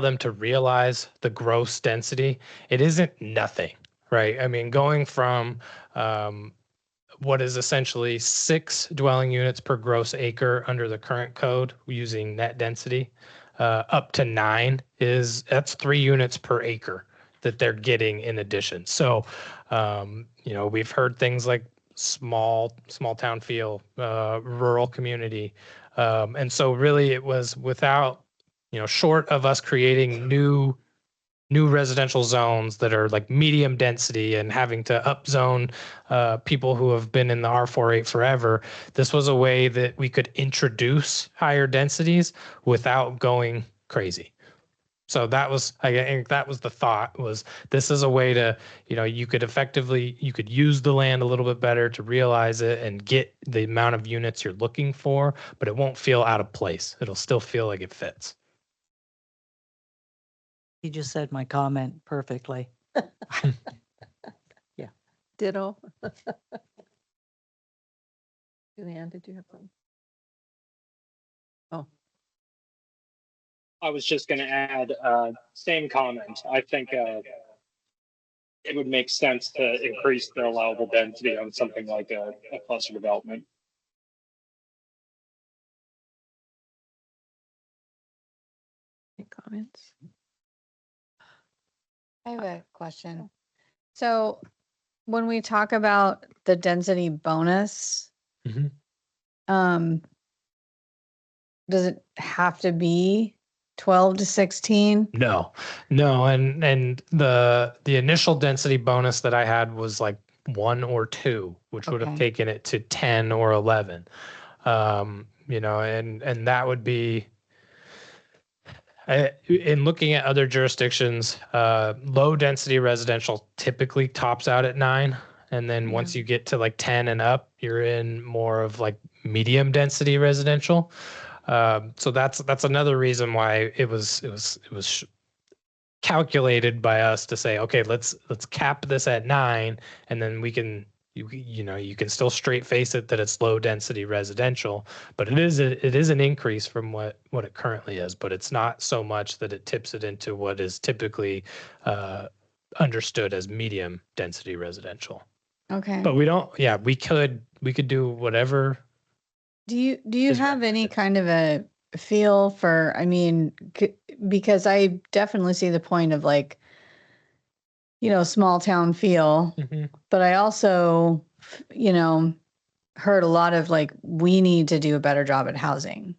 them to realize the gross density, it isn't nothing, right? I mean, going from what is essentially 6 dwelling units per gross acre under the current code using net density up to 9 that's 3 units per acre that they're getting in addition. So, we've heard things like small town feel, rural community. And so really it was without, short of us creating new residential zones that are like medium density and having to upzone people who have been in the R48 forever, this was a way that we could introduce higher densities without going crazy. So I think that was the thought, was this is a way to, you could use the land a little bit better to realize it and get the amount of units you're looking for, but it won't feel out of place. It'll still feel like it fits. You just said my comment perfectly. Ditto. Julianne, did you have something? Oh. I was just going to add, same comment. I think it would make sense to increase the allowable density on something like a cluster development. Any comments? I have a question. So when we talk about the density bonus, Mhm. um, does it have to be 12 to 16? No, and the initial density bonus that I had was like 1 or 2, which would have Okay. taken it to 10 or 11. You know, and that would be in looking at other jurisdictions, low density residential typically tops out at 9. And then once you get to like 10 and up, you're in more of like medium density residential. So that's another reason why it was calculated by us to say, okay, let's cap this at 9, and then we can you can still straight face it that it's low density residential, but it is an increase from what it currently is, but it's not so much that it tips it into what is typically understood as medium density residential. Okay. But we don't. Yeah, we could do whatever. Do you is have any recommended. kind of a feel for, I mean, because I definitely see the point of like, small town feel, but I also, heard a lot of like, we need to do a better job at housing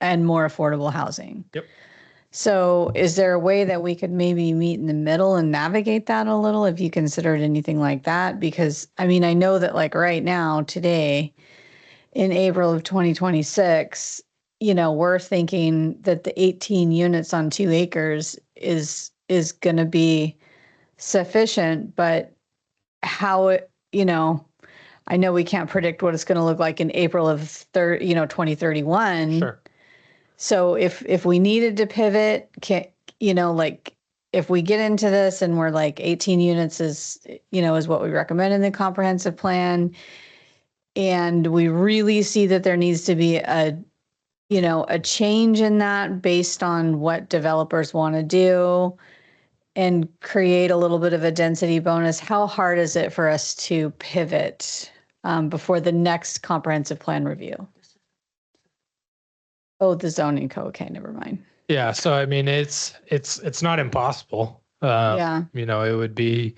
and more affordable housing. Yep. So is there a way that we could maybe meet in the middle and navigate that a little if you considered anything like that? Because I mean, I know that like right now, today, in April of 2026, we're thinking that the 18 units on 2 acres is going to be sufficient, but how it, I know we can't predict what it's going to look like in April of 2031. Sure. So if we needed to pivot, like if we get into this and we're like 18 units is what we recommend in the comprehensive plan, and we really see that there needs to be a change in that based on what developers want to do and create a little bit of a density bonus, how hard is it for us to pivot before the next comprehensive plan review? Oh, the zoning code. Okay, never mind. Yeah. So I mean, it's not impossible. Yeah. You know, it would be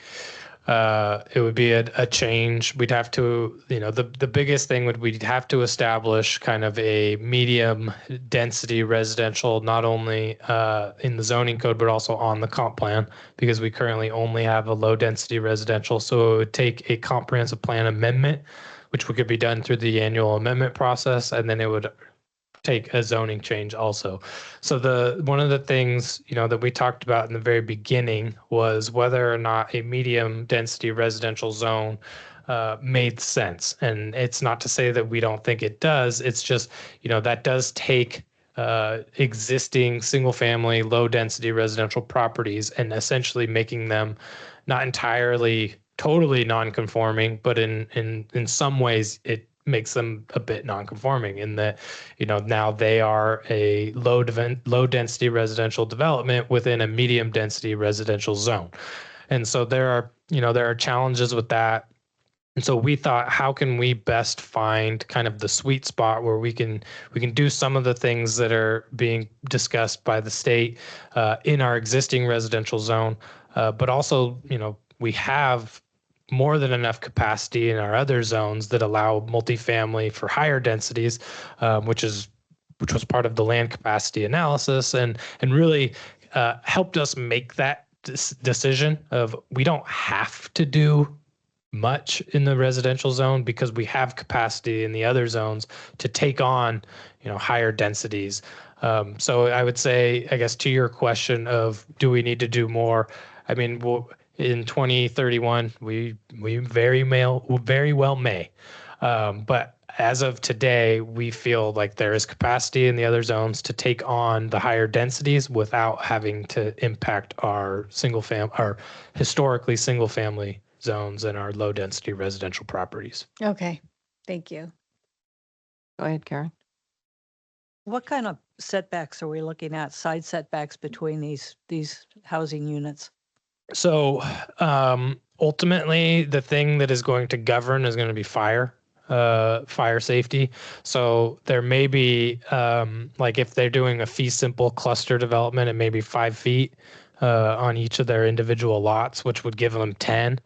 a change. We'd have to, the biggest thing we'd have to establish kind of a medium density residential, not only in the zoning code, but also on the comp plan, because we currently only have a low density residential. So it would take a comprehensive plan amendment, which could be done through the annual amendment process, and then it would take a zoning change also. So one of the things, that we talked about in the very beginning was whether or not a medium density residential zone made sense. And it's not to say that we don't think it does. It's just, that does take existing single family, low density residential properties and essentially making them not entirely totally non-conforming, but in some ways it makes them a bit non-conforming in that, now they are a low density residential development within a medium density residential zone. And so there are challenges with that. And so we thought, how can we best find kind of the sweet spot where we can do some of the things that are being discussed by the state in our existing residential zone, but also, we have more than enough capacity in our other zones that allow multifamily for higher densities, which was part of the land capacity analysis, and really helped us make that decision of we don't have to do much in the residential zone because we have capacity in the other zones to take on, higher densities. So I would say, I guess, to your question of do we need to do more? I mean, in 2031, we very well may. But as of today, we feel like there is capacity in the other zones to take on the higher densities without having to impact our historically single family zones and our low density residential properties. Okay. Thank you. Go ahead, Karen. What kind of setbacks are we looking at, side setbacks between these housing units? So ultimately, the thing that is going to govern is going to be fire safety. So there may be like if they're doing a fee simple cluster development, it may be 5 feet on each of their individual lots, which would give them 10.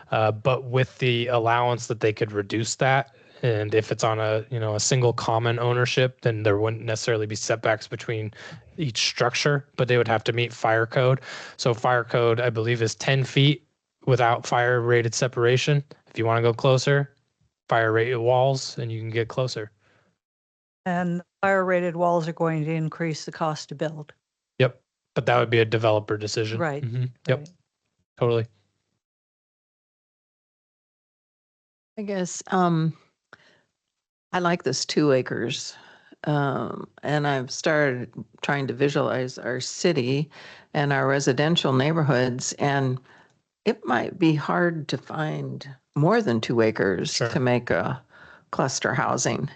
But with the allowance that they could reduce that, and if it's on a single common ownership, then there wouldn't necessarily be setbacks between each structure, but they would have to meet fire code. So fire code, I believe, is 10 feet without fire rated separation. If you want to go closer, fire rated walls, and you can get closer. And fire rated walls are going to increase the cost to build. Yep. But that would be a developer decision. Right. Yep. Right. Totally. I guess I like this 2 acres. And I've started trying to visualize our city and our residential neighborhoods, and it might be hard to find more than 2 acres Sure. to make a cluster housing.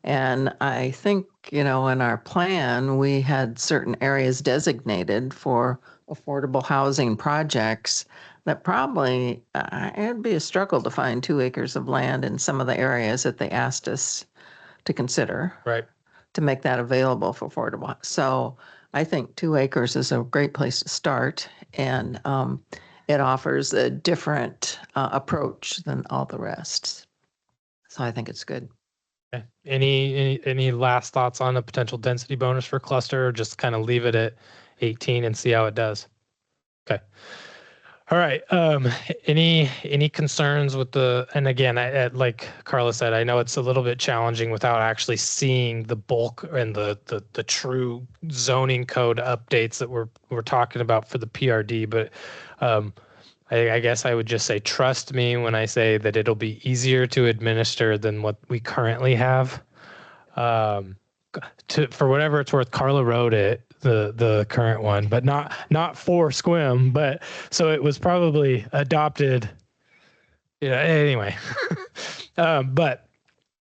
And I think, in our plan, we had certain areas designated for affordable housing projects that probably it'd be a struggle to find 2 acres of land in some of the areas that they asked us to consider Right. to make that available for affordable. So I think 2 acres is a great place to start, and it offers a different approach than all the rest. So I think it's good. Okay. Any last thoughts on a potential density bonus for cluster, or just kind of leave it at 18 and see how it does? Okay. All right. Any concerns with and again, like Carla said, I know it's a little bit challenging without actually seeing the bulk and the true zoning code updates that we're talking about for the PRD. But I guess I would just say, trust me when I say that it'll be easier to administer than what we currently have. For whatever it's worth, Carla wrote it, the current one, but not for Squim, but so it was probably adopted. Anyway, but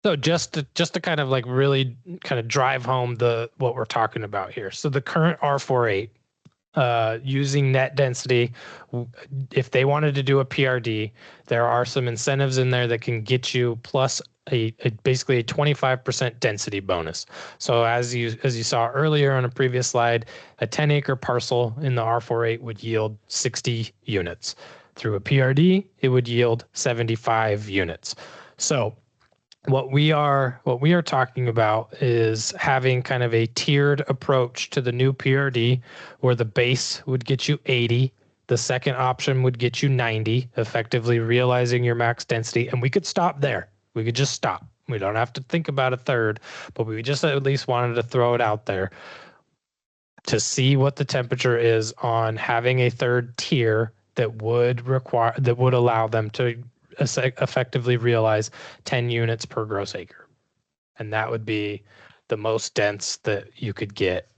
so just to kind of like really kind of drive home what we're talking about here. So the current R48, using net density, if they wanted to do a PRD, there are some incentives in there that can get you plus basically a 25% density bonus. So as you saw earlier on a previous slide, a 10-acre parcel in the R48 would yield 60 units. Through a PRD, it would yield 75 units. So what we are talking about is having kind of a tiered approach to the new PRD, where the base would get you 80, the second option would get you 90, effectively realizing your max density, and we could stop there. We could just stop. We don't have to think about a third, but we just at least wanted to throw it out there to see what the temperature is on having a third tier that would allow them to effectively realize 10 units per gross acre. And that would be the most dense that you could get.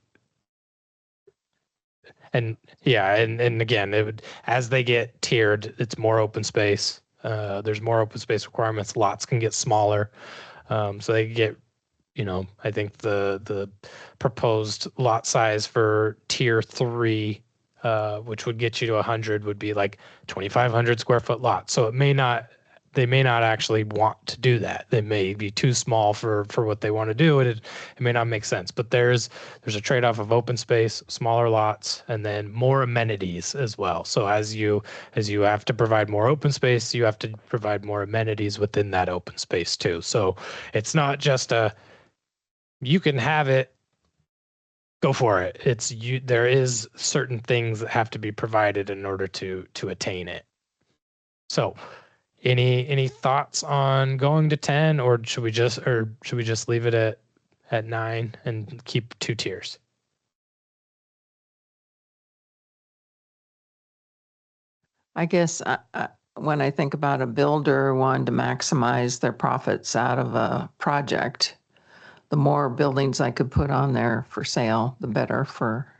And yeah, and again, it would, as they get tiered, it's more open space. There's more open space requirements. Lots can get smaller. So they get, I think the proposed lot size for tier 3, which would get you to 100, would be like 2,500 square foot lot. So they may not actually want to do that. They may be too small for what they want to do. It may not make sense. But there's a trade-off of open space, smaller lots, and then more amenities as well. So as you have to provide more open space, you have to provide more amenities within that open space too. So it's not just you can have it, go for it. There is certain things that have to be provided in order to attain it. So any thoughts on going to 10, or should we just leave it at 9 and keep 2 tiers? I guess when I think about a builder wanting to maximize their profits out of a project, the more buildings I could put on there for sale, the better for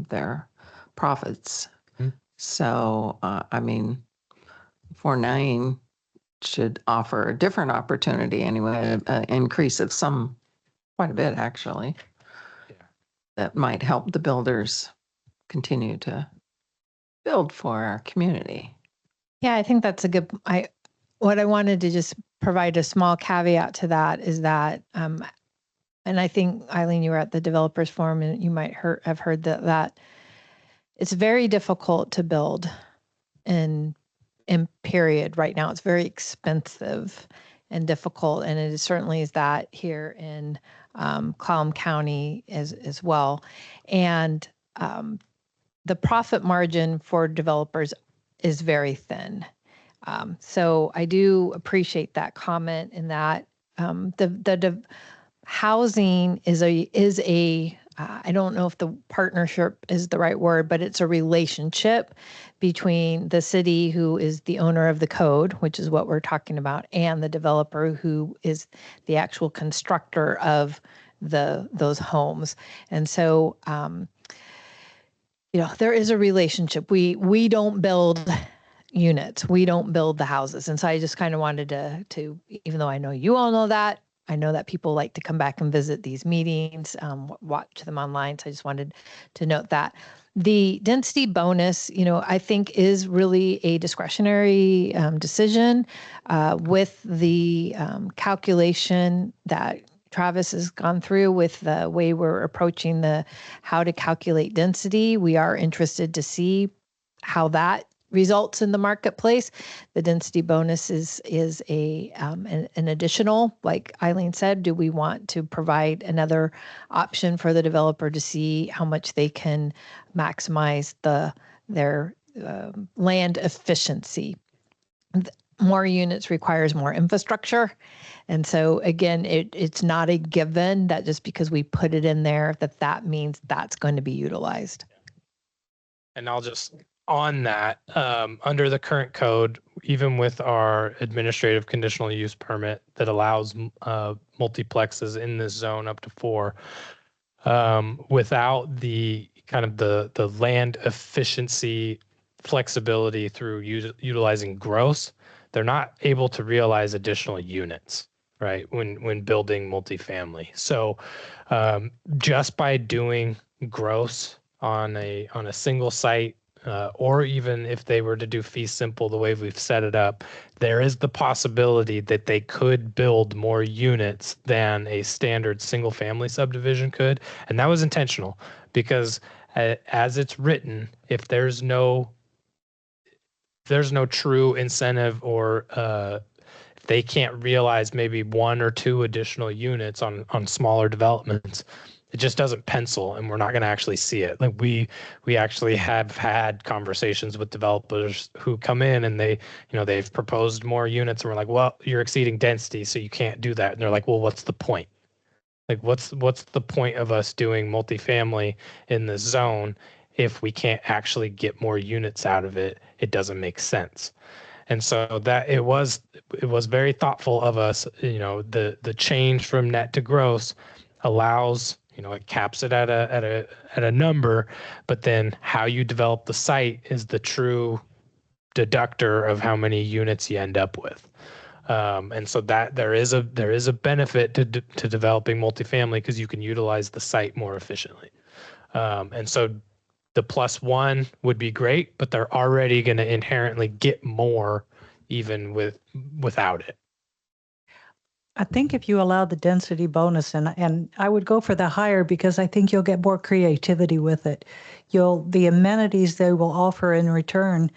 their profits. So, 4.9 should offer a different opportunity anyway, an increase of quite a bit actually. Yeah. That might help the builders continue to build for our community. Yeah, I think that's a good, what I wanted to just provide a small caveat to that is that, and I think Eileen, you were at the developers forum and you might have heard that it's very difficult to build in period right now. It's very expensive and difficult. And it certainly is that here in Clallam County as well. And the profit margin for developers is very thin. So I do appreciate that comment in that the housing is a I don't know if the partnership is the right word, but it's a relationship between the city, who is the owner of the code, which is what we're talking about, and the developer, who is the actual constructor of those homes. And so, there is a relationship. We don't build units. We don't build the houses. And so I just kind of wanted to, even though I know you all know that, I know that people like to come back and visit these meetings, watch them online. So I just wanted to note that. The density bonus, I think is really a discretionary decision with the calculation that Travis has gone through with the way we're approaching how to calculate density. We are interested to see how that results in the marketplace. The density bonus is an additional, like Eileen said, do we want to provide another option for the developer to see how much they can maximize their land efficiency? More units requires more infrastructure. And so again, it's not a given that just because we put it in there, that means that's going to be utilized. And I'll just, on that, under the current code, even with our administrative conditional use permit that allows multiplexes in this zone up to 4, without the kind of the land efficiency flexibility through utilizing gross, they're not able to realize additional units, right, when building multifamily. So just by doing gross on a single site, or even if they were to do fee simple the way we've set it up, there is the possibility that they could build more units than a standard single family subdivision could. And that was intentional because as it's written, if there's no true incentive, or if they can't realize maybe 1 or 2 additional units on smaller developments, it just doesn't pencil, and we're not going to actually see it. Like we actually have had conversations with developers who come in and they've proposed more units, and we're like, well, you're exceeding density, so you can't do that. And they're like, well, what's the point? Like, what's the point of us doing multifamily in this zone if we can't actually get more units out of it? It doesn't make sense. And so that it was very thoughtful of us. The change from net to gross allows, it caps it at a number, but then how you develop the site is the true deductor of how many units you end up with. And so that there is a benefit to developing multifamily because you can utilize the site more efficiently. And so the +1 would be great, but they're already going to inherently get more even without it. I think if you allow the density bonus, and I would go for the higher because I think you'll get more creativity with it. The amenities they will offer in return,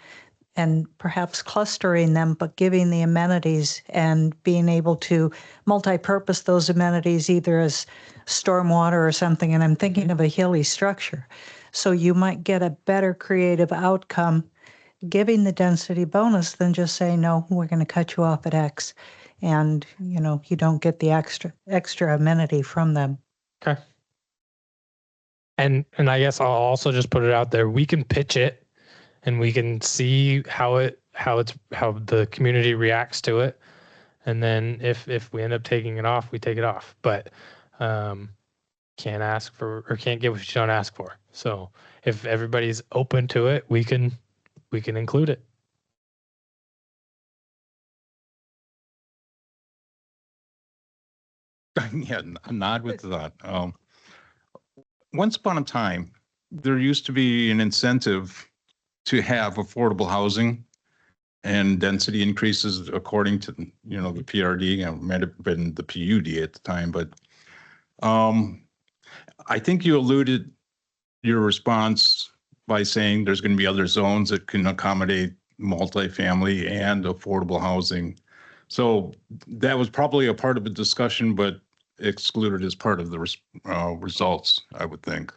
and perhaps clustering them, but giving the amenities and being able to multi-purpose those amenities either as stormwater or something. And I'm thinking of a hilly structure. So you might get a better creative outcome giving the density bonus than just saying, no, we're going to cut you off at X. And, you don't get the extra amenity from them. Okay. And I guess I'll also just put it out there. We can pitch it and we can see how the community reacts to it. And then if we end up taking it off, we take it off. But can't ask for or can't get what you don't ask for. So if everybody's open to it, we can include it. Yeah, nod with that. Once upon a time, there used to be an incentive to have affordable housing and density increases according to, the PRD, it might have been the PUD at the time, but I think you alluded your response by saying there's going to be other zones that can accommodate multifamily and affordable housing. So that was probably a part of the discussion, but excluded as part of the results, I would think.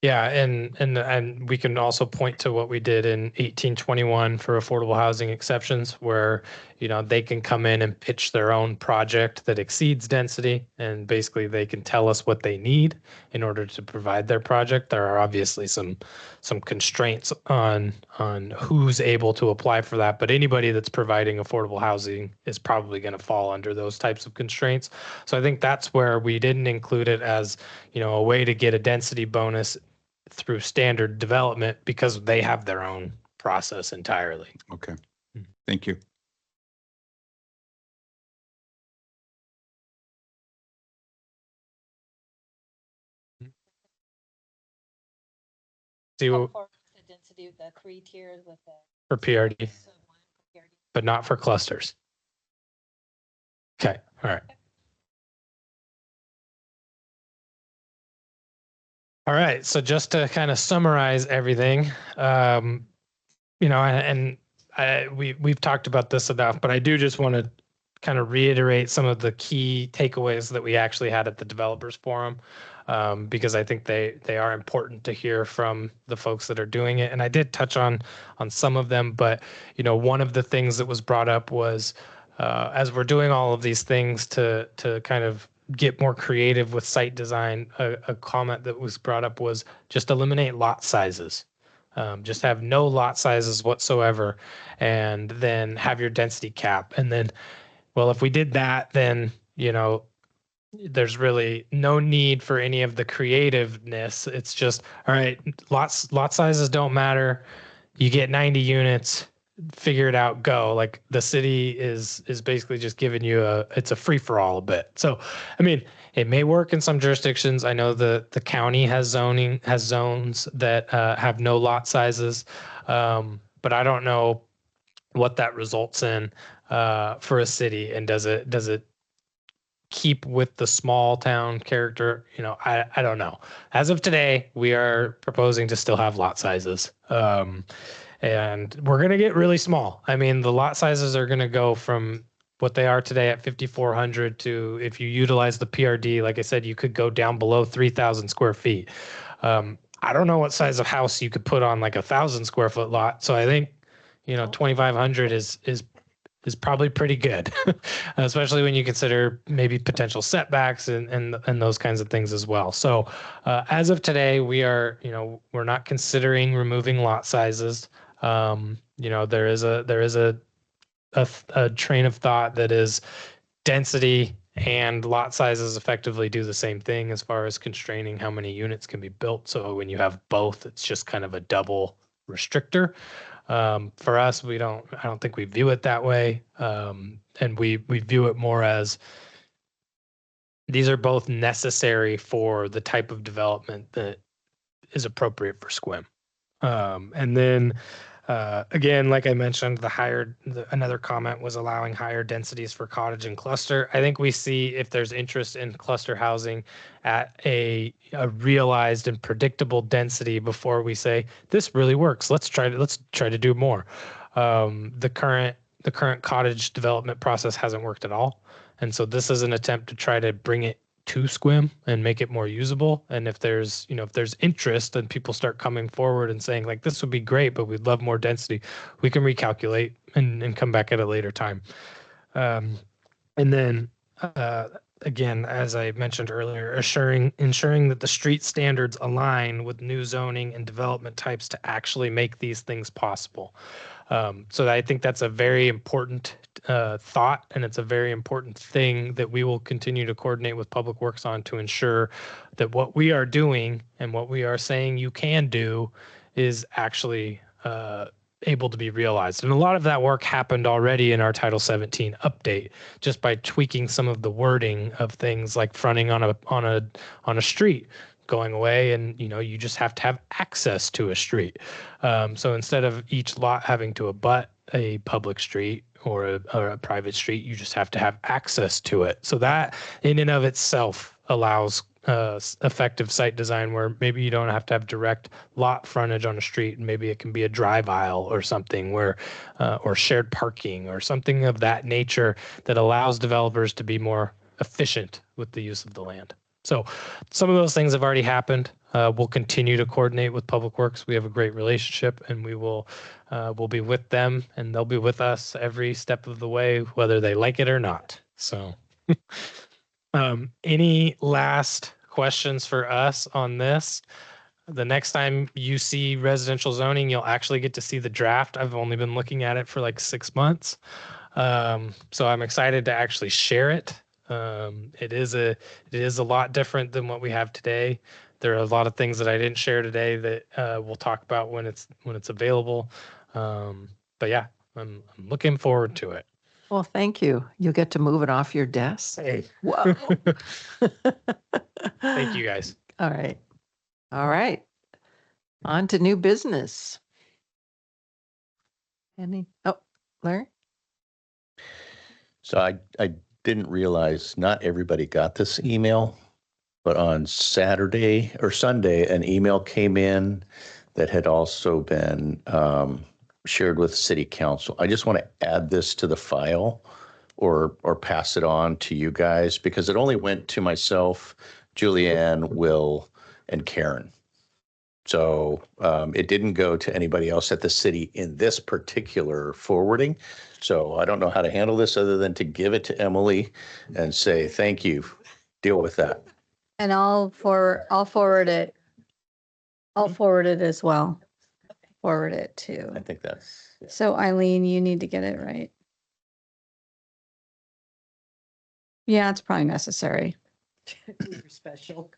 Yeah, and we can also point to what we did in 1821 for affordable housing exceptions, where they can come in and pitch their own project that exceeds density, and basically they can tell us what they need in order to provide their project. There are obviously some constraints on who's able to apply for that, but anybody that's providing affordable housing is probably going to fall under those types of constraints. So I think that's where we didn't include it as a way to get a density bonus through standard development, because they have their own process entirely. Okay, thank you. See what The density of the 3 tiers with the for PRD, but not for clusters. Okay, all right. All right, so just to kind of summarize everything, we've talked about this enough, but I do just want to kind of reiterate some of the key takeaways that we actually had at the developers forum, because I think they are important to hear from the folks that are doing it. And I did touch on some of them, but one of the things that was brought up was as we're doing all of these things to kind of get more creative with site design, a comment that was brought up was just eliminate lot sizes. Just have no lot sizes whatsoever, and then have your density cap. And then, well, if we did that, then, there's really no need for any of the creativeness. It's just, all right, lot sizes don't matter. You get 90 units, figure it out, go. Like the city is basically just giving you it's a free for all a bit. So, I mean, it may work in some jurisdictions. I know the county has zones that have no lot sizes, but I don't know what that results in for a city, and does it keep with the small town character? I don't know. As of today, we are proposing to still have lot sizes. And we're going to get really small. I mean, the lot sizes are going to go from what they are today at 5,400 to, if you utilize the PRD, like I said, you could go down below 3,000 square feet. I don't know what size of house you could put on like 1,000 square foot lot. So I think, 2,500 is probably pretty good, especially when you consider maybe potential setbacks and those kinds of things as well. So as of today, we are, we're not considering removing lot sizes. There is a train of thought that is density and lot sizes effectively do the same thing as far as constraining how many units can be built. So when you have both, it's just kind of a double restrictor. For us, I don't think we view it that way. And we view it more as these are both necessary for the type of development that is appropriate for SQUIM. And then again, like I mentioned, another comment was allowing higher densities for cottage and cluster. I think we see if there's interest in cluster housing at a realized and predictable density before we say this really works. Let's try to do more. The current cottage development process hasn't worked at all, and so this is an attempt to try to bring it to SQUIM and make it more usable. And if there's interest and people start coming forward and saying like, this would be great, but we'd love more density, we can recalculate and come back at a later time. And then again, as I mentioned earlier, ensuring that the street standards align with new zoning and development types to actually make these things possible. So I think that's a very important thought, and it's a very important thing that we will continue to coordinate with Public Works on to ensure that what we are doing and what we are saying you can do is actually able to be realized. And a lot of that work happened already in our Title 17 update, just by tweaking some of the wording of things like fronting on a street. going away, and you just have to have access to a street. So instead of each lot having to abut a public street or a private street, you just have to have access to it. So that in and of itself allows effective site design where maybe you don't have to have direct lot frontage on a street, and maybe it can be a drive aisle or something where or shared parking or something of that nature that allows developers to be more efficient with the use of the land. So some of those things have already happened. We'll continue to coordinate with Public Works. We have a great relationship, and we'll be with them, and they'll be with us every step of the way, whether they like it or not. So any last questions for us on this? The next time you see residential zoning, you'll actually get to see the draft. I've only been looking at it for like 6 months. So I'm excited to actually share it. It is a lot different than what we have today. There are a lot of things that I didn't share today that we'll talk about when it's available. But yeah, I'm looking forward to it. Well, thank you. You get to move it off your desk. Hey, Whoa. thank you guys. All right. All right. On to new business. Larry? So I didn't realize not everybody got this email, but on Saturday or Sunday, an email came in that had also been shared with City Council. I just want to add this to the file or pass it on to you guys because it only went to myself, Julianne, Will, and Karen. So it didn't go to anybody else at the city in this particular forwarding. So I don't know how to handle this other than to give it to Emily and say, thank you, deal with that. And I'll forward it. I'll forward it as well. Forward it too. I think that's. Yeah. So Eileen, you need to get it right. Yeah, it's probably necessary. You're special.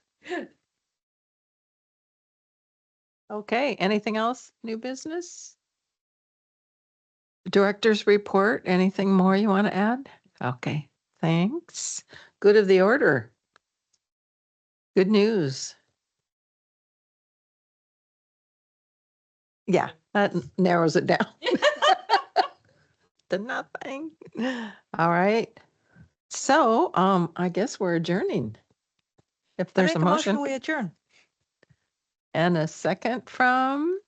Okay, anything else? New business? Director's report, anything more you want to add? Okay, thanks. Good of the order. Good news. Yeah, that narrows it down. To nothing. All right. So, I guess we're adjourning. If there's a motion We adjourn. and a second from,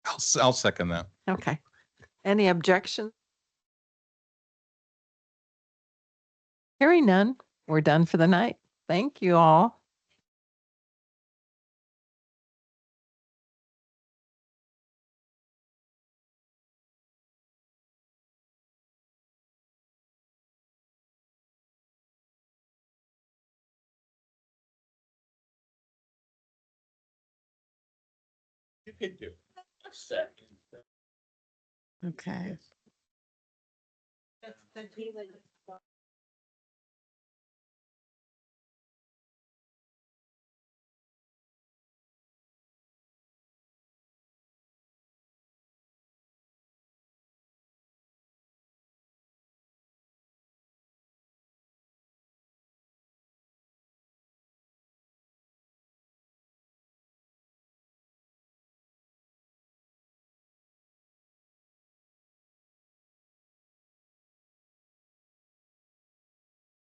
I'll second that. okay. Any objection? Hearing none, we're done for the night. Thank you all. You could do a second. Okay. That's